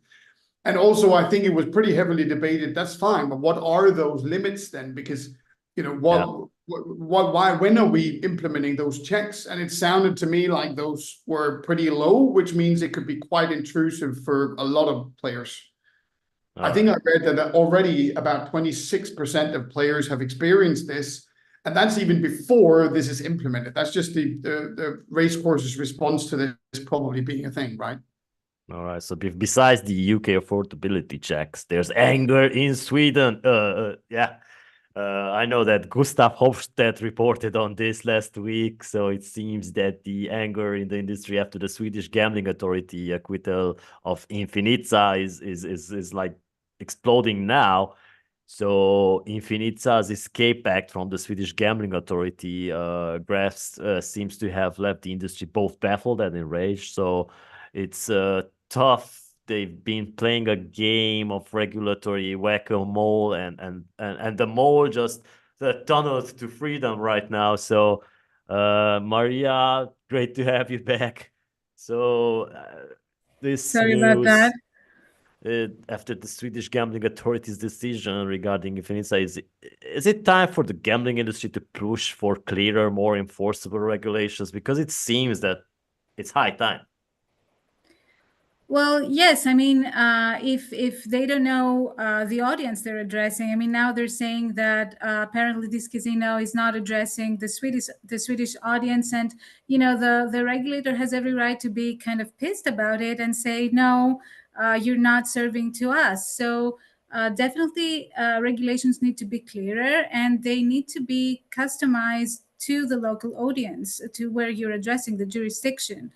And also, I think it was pretty heavily debated. That's fine, but what are those limits then? Because why, when are we implementing those checks? And it sounded to me like those were pretty low, which means it could be quite intrusive for a lot of players. I think I read that already about 26% of players have experienced this, and that's even before this is implemented. That's just the race course's response to this probably being a thing, right? All right. So besides the UK affordability checks, there's anger in Sweden. I know that Gustav Hofstedt reported on this last week. So it seems that the anger in the industry after the Swedish Gambling Authority acquittal of Infinita is like exploding now. So Infinita's escape act from the Swedish Gambling Authority graphs seems to have left the industry both baffled and enraged. So it's tough. They've been playing a game of regulatory whack-a-mole, and the mole just tunneled to freedom right now. So, Maria, great to have you back. So, this Sorry about news that. After the Swedish Gambling Authority's decision regarding Infinita, is it time for the gambling industry to push for clearer, more enforceable regulations? Because it seems that it's high time. Well, yes. I mean, if they don't know the audience they're addressing, I mean, now they're saying that apparently this casino is not addressing the Swedish audience, and the regulator has every right to be kind of pissed about it and say, no, you're not serving to us. So definitely, regulations need to be clearer, and they need to be customized to the local audience, to where you're addressing the jurisdiction.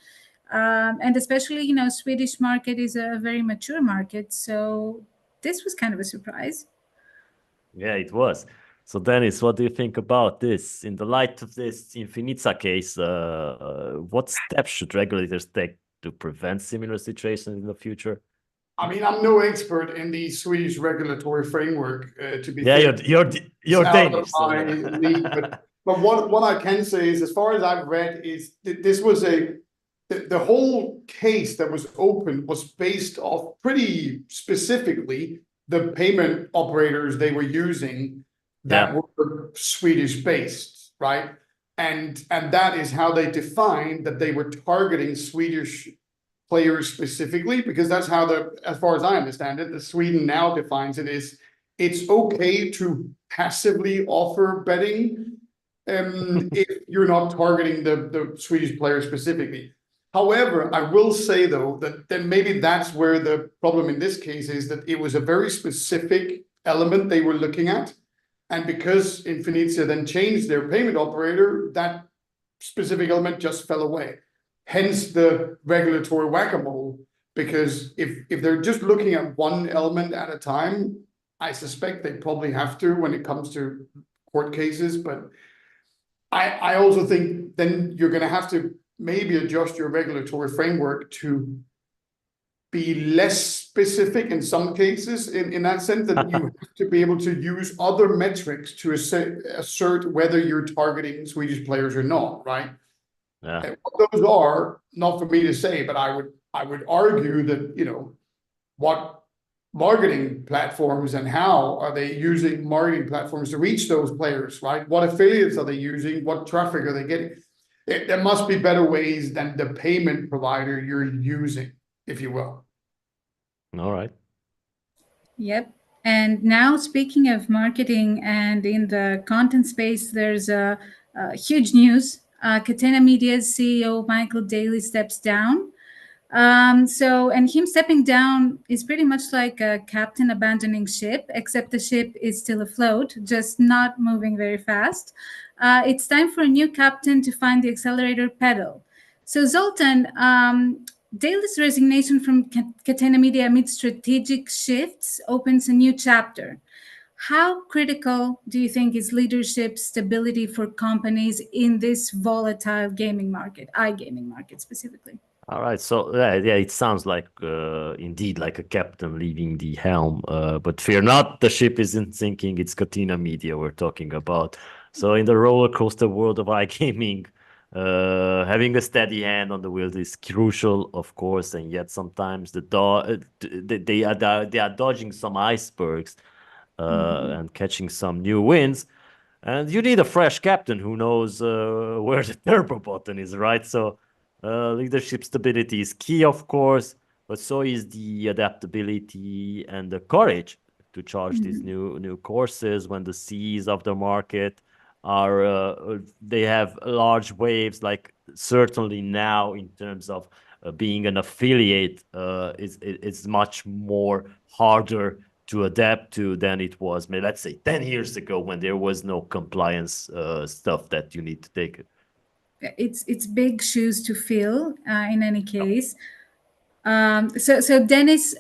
And especially, Swedish market is a very mature market. So this was kind of a surprise. Yeah, it was. So Dennis, what do you think about this? In the light of this Infinita case, what steps should regulators take to prevent similar situations in the future? I mean, I'm no expert in the Swedish regulatory framework, to be fair. You're Danish. So league, but what I can say is, as far as I've read, is this was the whole case that was open was based off pretty specifically the payment operators they were using that were Swedish based, right? And that is how they defined that they were targeting Swedish players specifically, because that's how as far as I understand it, the Sweden now defines it is it's okay to passively offer betting if you're not targeting the Swedish player specifically. However, I will say, though, that then maybe that's where the problem in this case is, that it was a very specific element they were looking at. And because Infinita then changed their payment operator, that specific element just fell away. Hence the regulatory whack-a-mole, because if they're just looking at one element at a time, I suspect they probably have to when it comes to court cases. But I also think then you're going to have to maybe adjust your regulatory framework to be less specific in some cases, in that sense, that you have to be able to use other metrics to assert whether you're targeting Swedish players or not, right? Yeah. What those are, not for me to say, but I would argue that, what marketing platforms and how are they using marketing platforms to reach those players, right? What affiliates are they using? What traffic are they getting? There must be better ways than the payment provider you're using, if you will. All right. Yep. And now, speaking of marketing and in the content space, there's a huge news. Catena Media's CEO, Michael Daly, steps down. And him stepping down is pretty much like a captain abandoning ship, except the ship is still afloat, just not moving very fast. It's time for a new captain to find the accelerator pedal. So Zoltan, Daly's resignation from Catena Media amid strategic shifts opens a new chapter. How critical do you think is leadership stability for companies in this volatile gaming market, iGaming market specifically? All right, so yeah, it sounds like indeed like a captain leaving the helm. But fear not, the ship isn't sinking. It's Catena Media we're talking about. So in the roller coaster world of iGaming, having a steady hand on the wheel is crucial, of course. And yet sometimes they are dodging some icebergs and catching some new winds. And you need a fresh captain who knows where the turbo button is, right? So leadership stability is key, of course, but so is the adaptability and the courage to charge these new courses when the seas of the market are they have large waves. Like certainly now, in terms of being an affiliate, it's much more harder to adapt to than it was, let's say, 10 years ago, when there was no compliance stuff that you need to take. It's big shoes to fill in any case. So Dennis,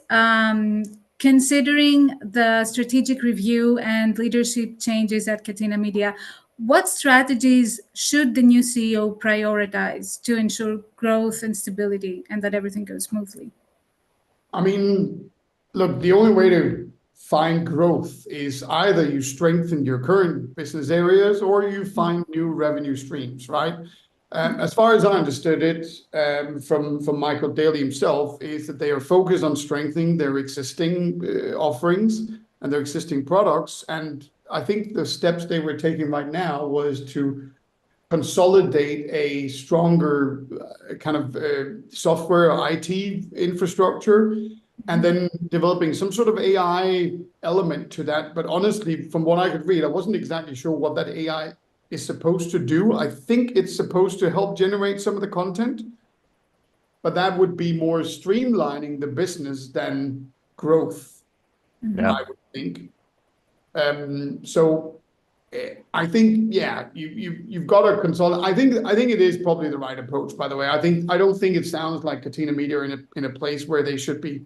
considering the strategic review and leadership changes at Catena Media, what strategies should the new CEO prioritize to ensure growth and stability and that everything goes smoothly? I mean, look, the only way to find growth is either you strengthen your current business areas or you find new revenue streams, right? As far as I understood it, from Michael Daly himself, is that they are focused on strengthening their existing offerings and their existing products. And I think the steps they were taking right now was to consolidate a stronger kind of software IT infrastructure, and then developing some sort of AI element to that. But honestly, from what I could read, I wasn't exactly sure what that AI is supposed to do. I think it's supposed to help generate some of the content, but that would be more streamlining the business than growth, I would think. So I think, yeah, you've got to consolidate. I think it is probably the right approach, by the way. I don't think it sounds like Catena Media are in a place where they should be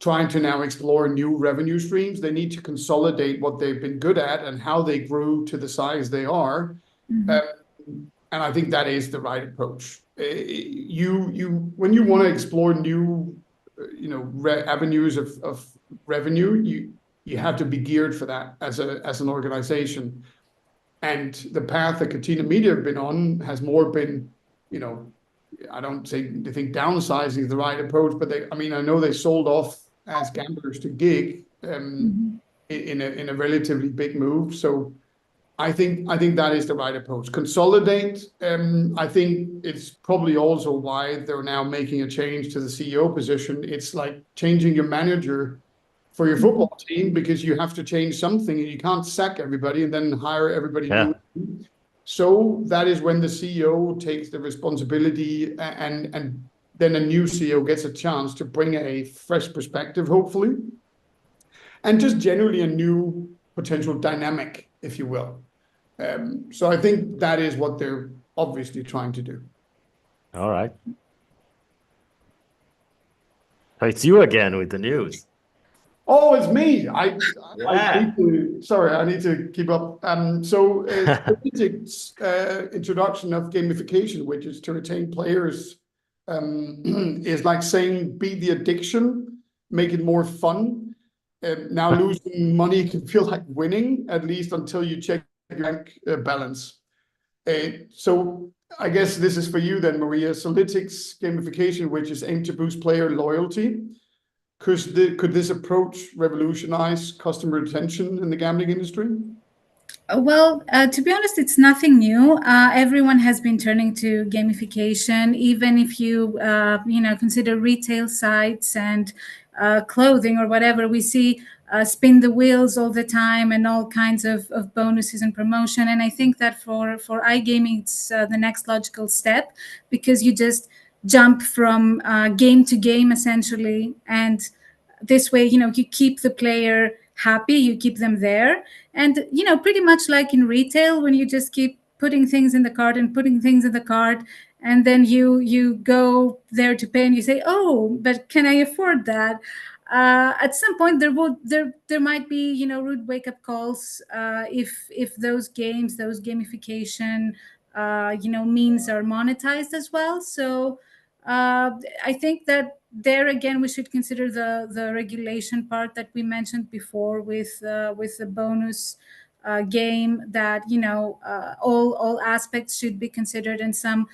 trying to now explore new revenue streams. They need to consolidate what they've been good at and how they grew to the size they are. And I think that is the right approach. When you want to explore new, avenues of revenue, you have to be geared for that as an organization. And the path that Catena Media have been on has more been, I don't say they think downsizing is the right approach, but I know they sold off as gamblers to gig in a relatively big move. So I think that is the right approach. Consolidate. I think it's probably also why they're now making a change to the CEO position. It's like changing your manager for your football team, because you have to change something and you can't sack everybody and then hire everybody new. So that is when the CEO takes the responsibility, and then a new CEO gets a chance to bring a fresh perspective, hopefully, and just generally a new potential dynamic, if you will. So I think that is what they're obviously trying to do. All right. It's you again with the news. Oh, it's me. I need to keep up. So Fintech's introduction of gamification, which is to retain players, is like saying beat the addiction, make it more fun. Now losing money can feel like winning, at least until you check your bank balance. So I guess this is for you then, Maria. Solytics gamification, which is aimed to boost player loyalty. Could this approach revolutionize customer retention in the gambling industry? Well, to be honest, it's nothing new. Everyone has been turning to gamification, even if you consider retail sites and clothing or whatever. We see spin the wheels all the time and all kinds of bonuses and promotion. And I think that for iGaming, it's the next logical step, because you just jump from game to game essentially, and this way you keep the player happy, you keep them there. And pretty much like in retail, when you just keep putting things in the cart and putting things in the cart, and then you go there to pay and you say, oh, but can I afford that? at some point there might be, you know, rude wake up calls if those games, those gamification, you know, means are monetized as well. So I think that there again we should consider the regulation part that we mentioned before with the bonus game, that, you know, all aspects should be considered, and some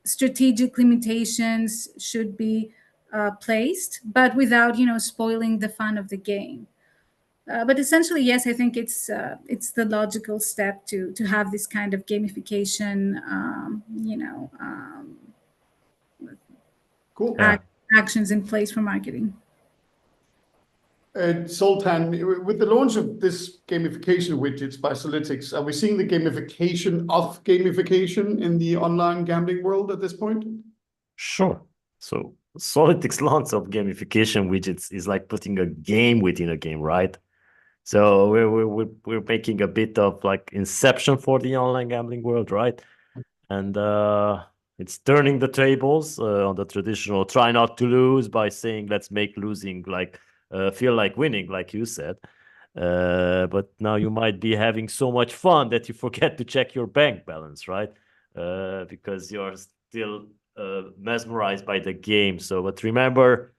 strategic limitations should be placed, but without, you know, spoiling the fun of the game. But essentially, yes, I think it's the logical step to have this kind of gamification, you know, Cool. Yeah. actions in place for marketing. Sultan, with the launch of this gamification widgets by Solytics, are we seeing the gamification of gamification in the online gambling world at this point? Sure. So Solidix launch of gamification widgets is like putting a game within a game, right? So we're making a bit of like Inception for the online gambling world, right? And it's turning the tables on the traditional try not to lose by saying let's make losing like feel like winning, like you said. But now you might be having so much fun that you forget to check your bank balance, right? Because you're still mesmerized by the game. So, but remember,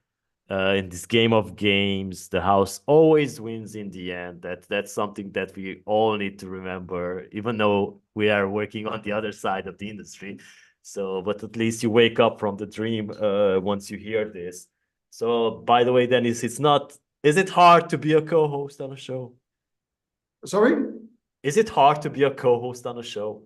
in this game of games, the house always wins in the end. That's something that we all need to remember, even though we are working on the other side of the industry. So, but at least you wake up from the dream once you hear this. So, by the way, Dennis, it's not. Is it hard to be a co-host on a show? Sorry? Is it hard to be a co-host on a show?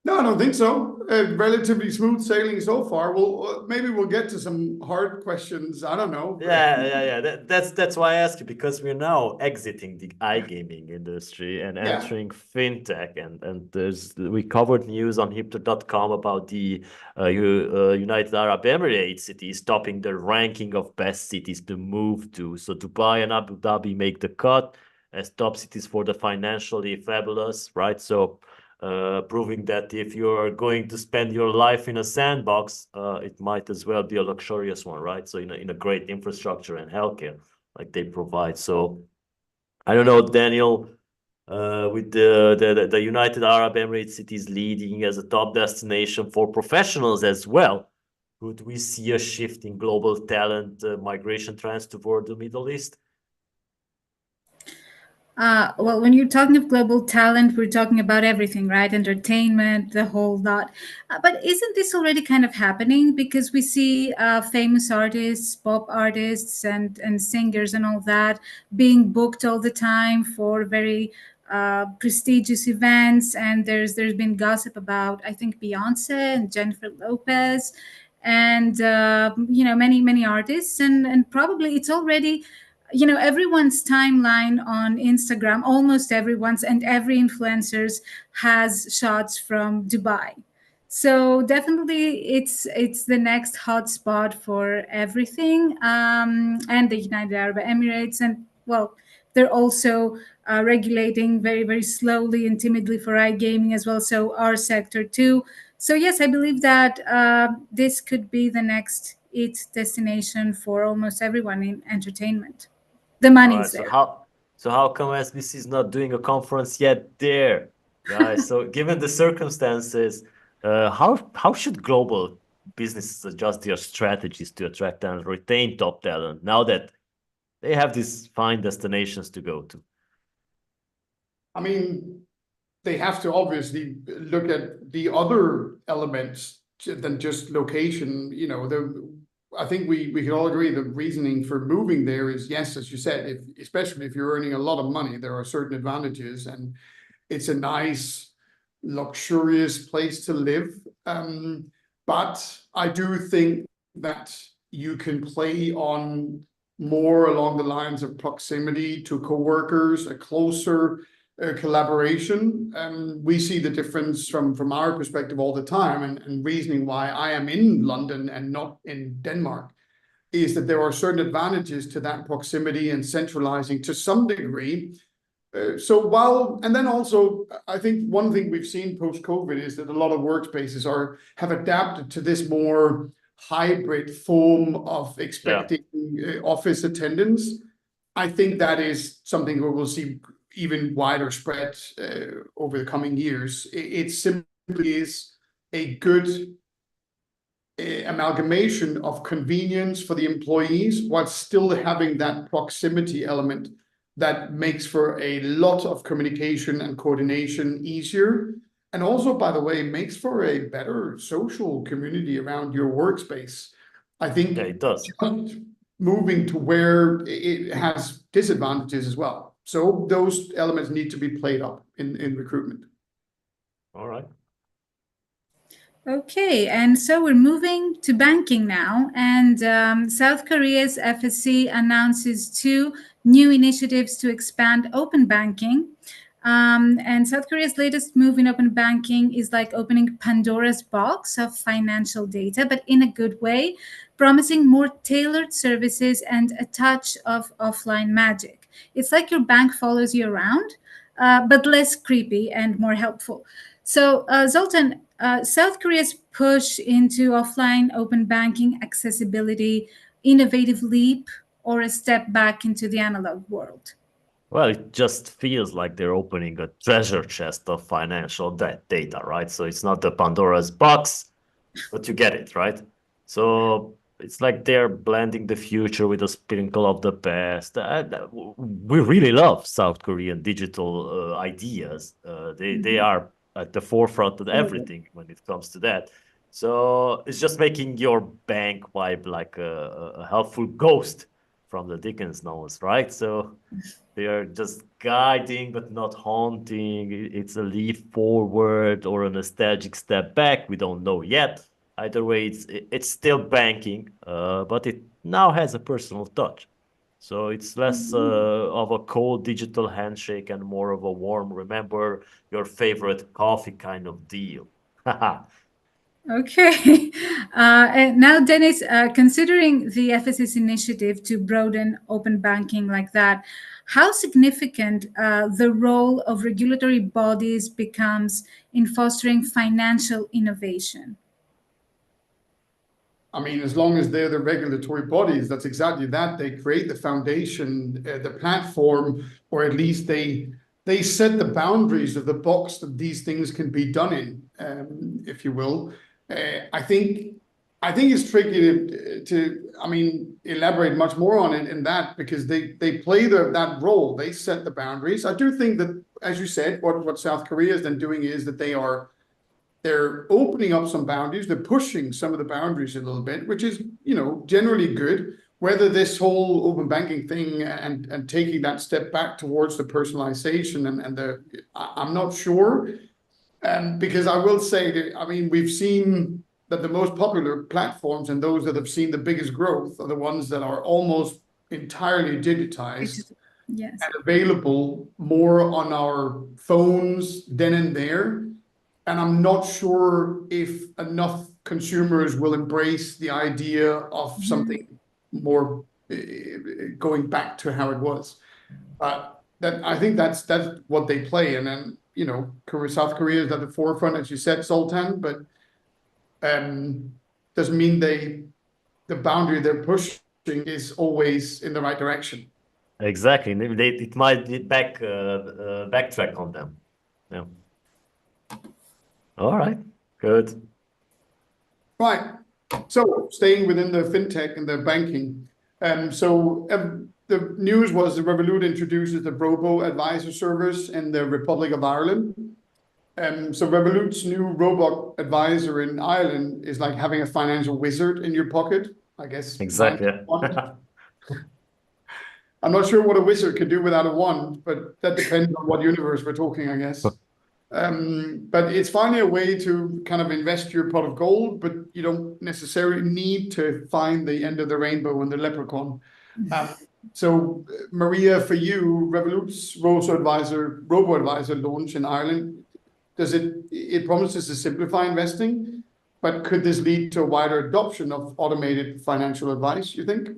No, I don't think so. Relatively smooth sailing so far. Well, maybe we'll get to some hard questions. I don't know. Yeah. That's why I ask you, because we're now exiting the iGaming industry and entering fintech, and we covered news on HIPTHER.com about the United Arab Emirates cities topping the ranking of best cities to move to. So Dubai and Abu Dhabi make the cut as top cities for the financially fabulous, right? So proving that if you're going to spend your life in a sandbox, it might as well be a luxurious one, right? So in a great infrastructure and healthcare like they provide. So I don't know, Daniel, with the United Arab Emirates cities leading as a top destination for professionals as well, would we see a shift in global talent migration trends toward the Middle East? Well, when you're talking of global talent, we're talking about everything, right? Entertainment, the whole lot. But isn't this already kind of happening? Because we see famous artists, pop artists, and singers and all that being booked all the time for very prestigious events. And there's been gossip about, I think, Beyonce and Jennifer Lopez, and you know, many artists, and probably it's already, you know, everyone's timeline on Instagram, almost everyone's, and every influencers has shots from Dubai. So definitely it's the next hotspot for everything, and the United Arab Emirates. And well, they're also regulating very slowly and timidly for iGaming as well, so our sector too. So yes, I believe that this could be the next it destination for almost everyone in entertainment. The All money right. is there. So how come SBC is not doing a conference yet there, guys? So given the circumstances, how should global businesses adjust their strategies to attract and retain top talent now that they have these fine destinations to go to? I mean, they have to obviously look at the other elements than just location. You know, I think we can all agree the reasoning for moving there is, yes, as you said, especially if you're earning a lot of money, there are certain advantages, and it's a nice, luxurious place to live. But I do think that you can play on more along the lines of proximity to coworkers, a closer collaboration. We see the difference from our perspective all the time, and reasoning why I am in London and not in Denmark is that there are certain advantages to that proximity and centralizing to some degree. And then also, I think one thing we've seen post-COVID is that a lot of workspaces have adapted to this more hybrid form of expecting office attendance, I think that is something where we'll see even wider spread over the coming years. It simply is a good amalgamation of convenience for the employees while still having that proximity element that makes for a lot of communication and coordination easier. And also, by the way, makes for a better social community around your workspace. I think Yeah, it does. just moving to where it has disadvantages as well. So those elements need to be played up in recruitment. All right. Okay, and so we're moving to banking now. And South Korea's FSC announces 2 new initiatives to expand open banking. And South Korea's latest move in open banking is like opening Pandora's box of financial data, but in a good way, promising more tailored services and a touch of offline magic. It's like your bank follows you around, but less creepy and more helpful. So, Zoltan, South Korea's push into offline open banking accessibility, innovative leap, or a step back into the analog world? Well, it just feels like they're opening a treasure chest of financial data, right? So it's not the Pandora's box, but you get it, right? So it's like they're blending the future with a sprinkle of the past. We really love South Korean digital ideas. They are at the forefront of everything when it comes to that. So it's just making your bank vibe like a helpful ghost from the Dickens novels, right? So they are just guiding but not haunting. It's a leap forward or a nostalgic step back. We don't know yet. Either way, it's still banking, but it now has a personal touch. So it's less of a cold digital handshake and more of a warm, remember your favorite coffee kind of deal. Okay. And now, Dennis, considering the FS's initiative to broaden open banking like that, how significant the role of regulatory bodies becomes in fostering financial innovation? I mean, as long as they're the regulatory bodies, that's exactly that. They create the foundation, the platform, or at least they set the boundaries of the box that these things can be done in, if you will. I think it's tricky to elaborate much more on it in that, because they play that role. They set the boundaries. I do think that, as you said, what South Korea is then doing is that they're opening up some boundaries. They're pushing some of the boundaries a little bit, which is, generally good. Whether this whole open banking thing and taking that step back towards the personalization I'm not sure. Because I will say that, we've seen that the most popular platforms and those that have seen the biggest growth are the ones that are almost entirely digitized. Yes. And available more on our phones then and there. And I'm not sure if enough consumers will embrace the idea of something more going back to how it was. That I think that's what they play. And then, South Korea is at the forefront, as you said, Sultan, but doesn't mean the boundary they're pushing is always in the right direction. Exactly. It might backtrack on them. Yeah. All right. Good. Right. So staying within the fintech and the banking. The news was that Revolut introduces the robo-advisor service in the Republic of Ireland. So Revolut's new robot advisor in Ireland is like having a financial wizard in your pocket, I guess. Exactly. I'm not sure what a wizard could do without a wand, but that depends on what universe we're talking, I guess. But it's finally a way to kind of invest your pot of gold, but you don't necessarily need to find the end of the rainbow and the leprechaun. So Maria, for you, Revolut's robo-advisor launch in Ireland, it promises to simplify investing, but could this lead to a wider adoption of automated financial advice, you think?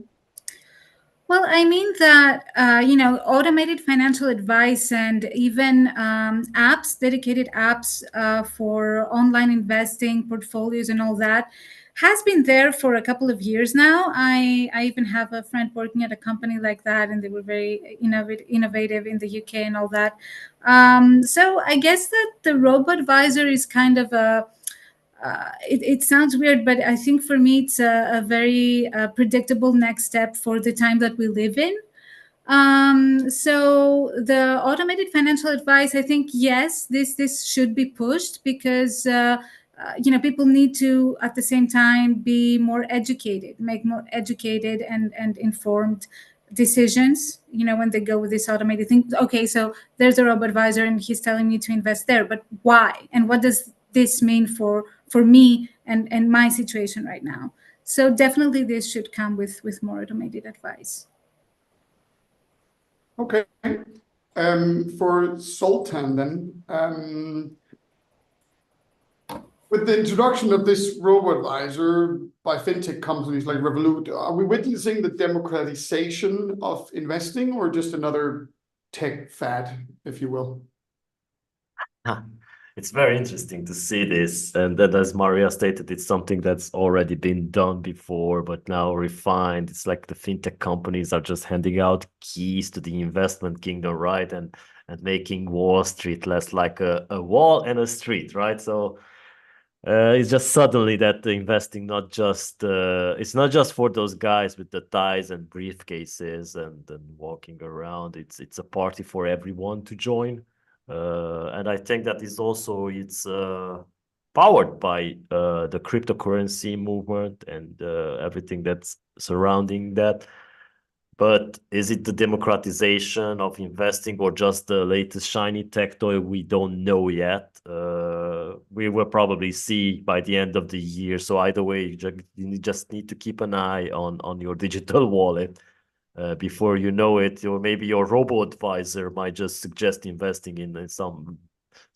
Well, I mean that, automated financial advice and even dedicated apps for online investing, portfolios and all that, has been there for a couple of years now. I even have a friend working at a company like that, and they were very innovative in the UK and all that. So I guess that the robot advisor is kind of a it sounds weird, but I think for me it's a very predictable next step for the time that we live in. So the automated financial advice, I think, yes, this should be pushed because people need to at the same time be more educated, make more educated and informed decisions. When they go with this automated thing, okay, so there's a robot advisor and he's telling me to invest there, but why? And what does this mean for me and my situation right now? So definitely this should come with more automated advice. Okay. For Sultan then, with the introduction of this robo-advisor by fintech companies like Revolut, are we witnessing the democratization of investing or just another tech fad, if you will? It's very interesting to see this, and that, as Maria stated, it's something that's already been done before, but now refined. It's like the fintech companies are just handing out keys to the investment kingdom, right? And making Wall Street less like a wall and a street, right? So it's just suddenly that the investing it's not just for those guys with the ties and briefcases and walking around. It's a party for everyone to join. And I think that is also it's powered by the cryptocurrency movement and everything that's surrounding that. But is it the democratization of investing or just the latest shiny tech toy? We don't know yet. We will probably see by the end of the year. So either way, you just need to keep an eye on your digital wallet. Before you know it, or maybe your robo-advisor might just suggest investing in some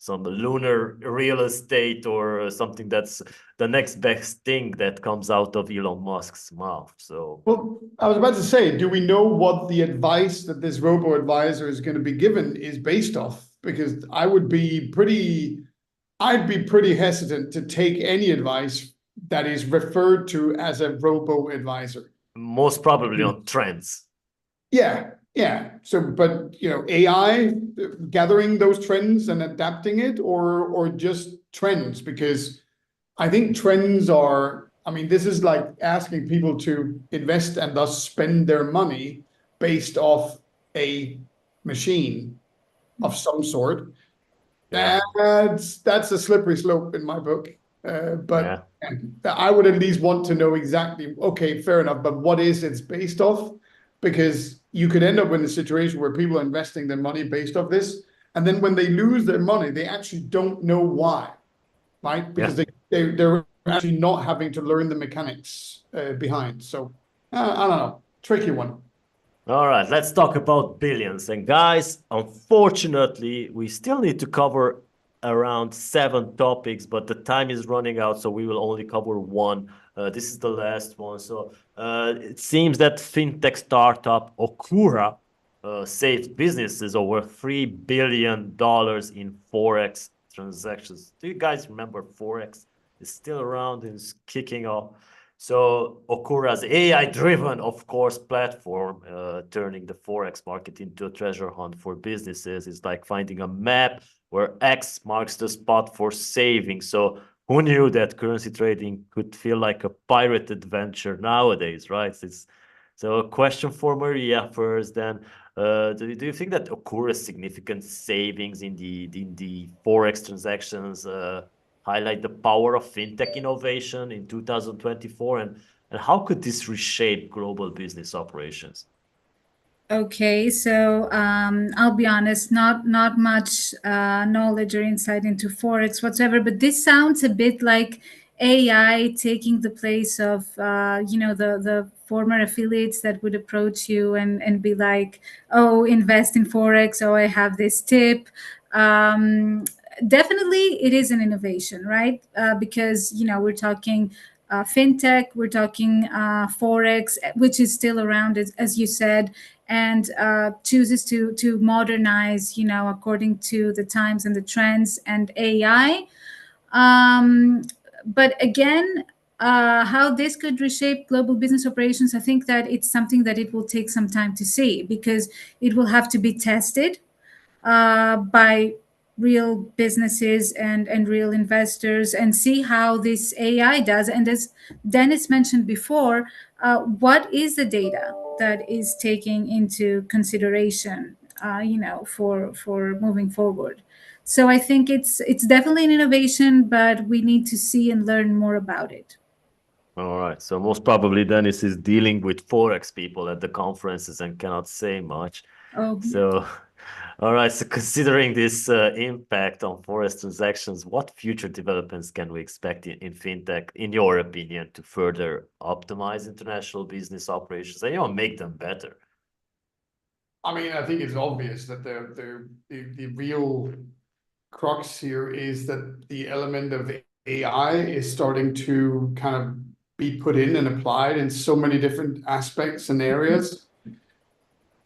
lunar real estate or something that's the next best thing that comes out of Elon Musk's mouth. So, well, I was about to say, do we know what the advice that this robo-advisor is going to be given is based off? Because I'd be pretty hesitant to take any advice that is referred to as a robo-advisor. Most probably on trends. Yeah. So, but AI gathering those trends and adapting it, or just trends, because I think trends are. I mean, this is like asking people to invest and thus spend their money based off a machine of some sort. Yeah. That's a slippery slope in my book. But I would at least want to know exactly. Okay, fair enough. But what is it's based off? Because you could end up in a situation where people are investing their money based off this, and then when they lose their money, they actually don't know why, right? Because they're actually not having to learn the mechanics behind. So I don't know, tricky one. All right, let's talk about billions. And guys, unfortunately, we still need to cover around 7 topics, but the time is running out, so we will only cover one. This is the last one. So it seems that fintech startup Okura saved businesses over $3 billion in Forex transactions. Do you guys remember Forex? It's still around and it's kicking off. So Okura's AI-driven, of course, platform, turning the Forex market into a treasure hunt for businesses. It's like finding a map where X marks the spot for saving. So who knew that currency trading could feel like a pirate adventure nowadays, right? So a question for Maria first, then. Do you think that Okura's significant savings in the Forex transactions highlight the power of fintech innovation in 2024, and how could this reshape global business operations? Okay, so I'll be honest, not much knowledge or insight into Forex whatsoever, but this sounds a bit like AI taking the place of the former affiliates that would approach you and be like, oh, invest in Forex, oh, I have this tip. Definitely it is an innovation, right? Because we're talking fintech, we're talking Forex, which is still around, as you said, and chooses to modernize, according to the times and the trends and AI. But again, how this could reshape global business operations, I think that it's something that it will take some time to see, because it will have to be tested by real businesses and real investors, and see how this AI does. And as Dennis mentioned before, what is the data that is taking into consideration, for moving forward. So I think it's definitely an innovation, but we need to see and learn more about it. All right. So most probably Dennis is dealing with Forex people at the conferences and cannot say much. Oh, So, all right. So considering this impact on Forex transactions, what future developments can we expect in fintech, in your opinion, to further optimize international business operations and make them better? I mean, I think it's obvious that the real crux here is that the element of AI is starting to kind of be put in and applied in so many different aspects and areas.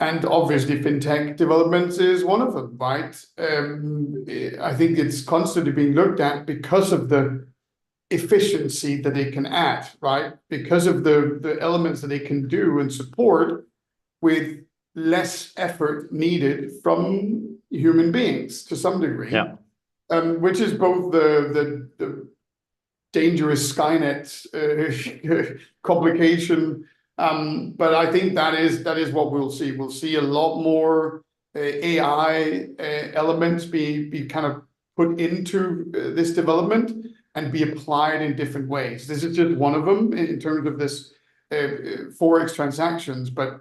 And obviously, fintech developments is one of them, right? I think it's constantly being looked at because of the efficiency that it can add, right? Because of the elements that it can do and support with less effort needed from human beings to some degree. Yeah. Which is both the dangerous Skynet complication. But I think that is what we'll see. We'll see a lot more AI elements be kind of put into this development and be applied in different ways. This is just one of them in terms of this Forex transactions, but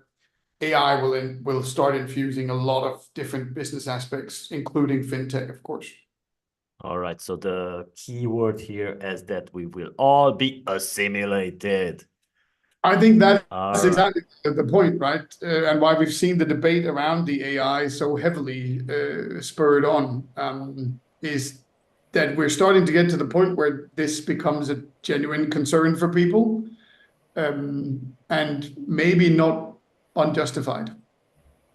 AI will start infusing a lot of different business aspects, including fintech, of course. All right. So the key word here is that we will all be assimilated. I think that's All exactly the point, right? And why we've seen the debate around the AI so heavily spurred on is that we're starting to get to the point where this becomes a genuine concern for people, and maybe not unjustified.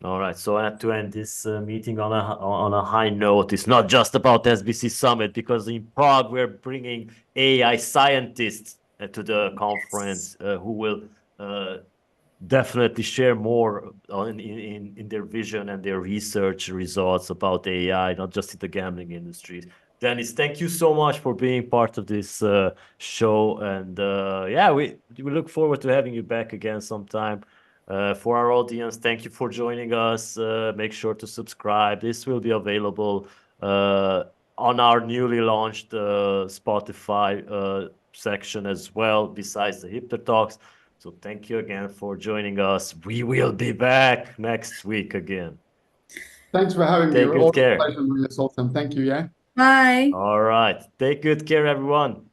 All right. So I have to end this meeting on a high note. It's not just about SBC Summit, because in Prague we're bringing AI scientists to the conference who will definitely share more in their vision and their research results about AI, not just in the gambling industries. Dennis, thank you so much for being part of this show, and yeah, we look forward to having you back again sometime. For our audience, thank you for joining us. Make sure to subscribe. This will be available on our newly launched Spotify section as well, besides the Hipter Talks. So thank you again for joining us. We will be back next week again. Thanks for having me. Take good care. Pleasure, Maria Sultan. Thank you. Yeah. bye. All right. Take good care, everyone.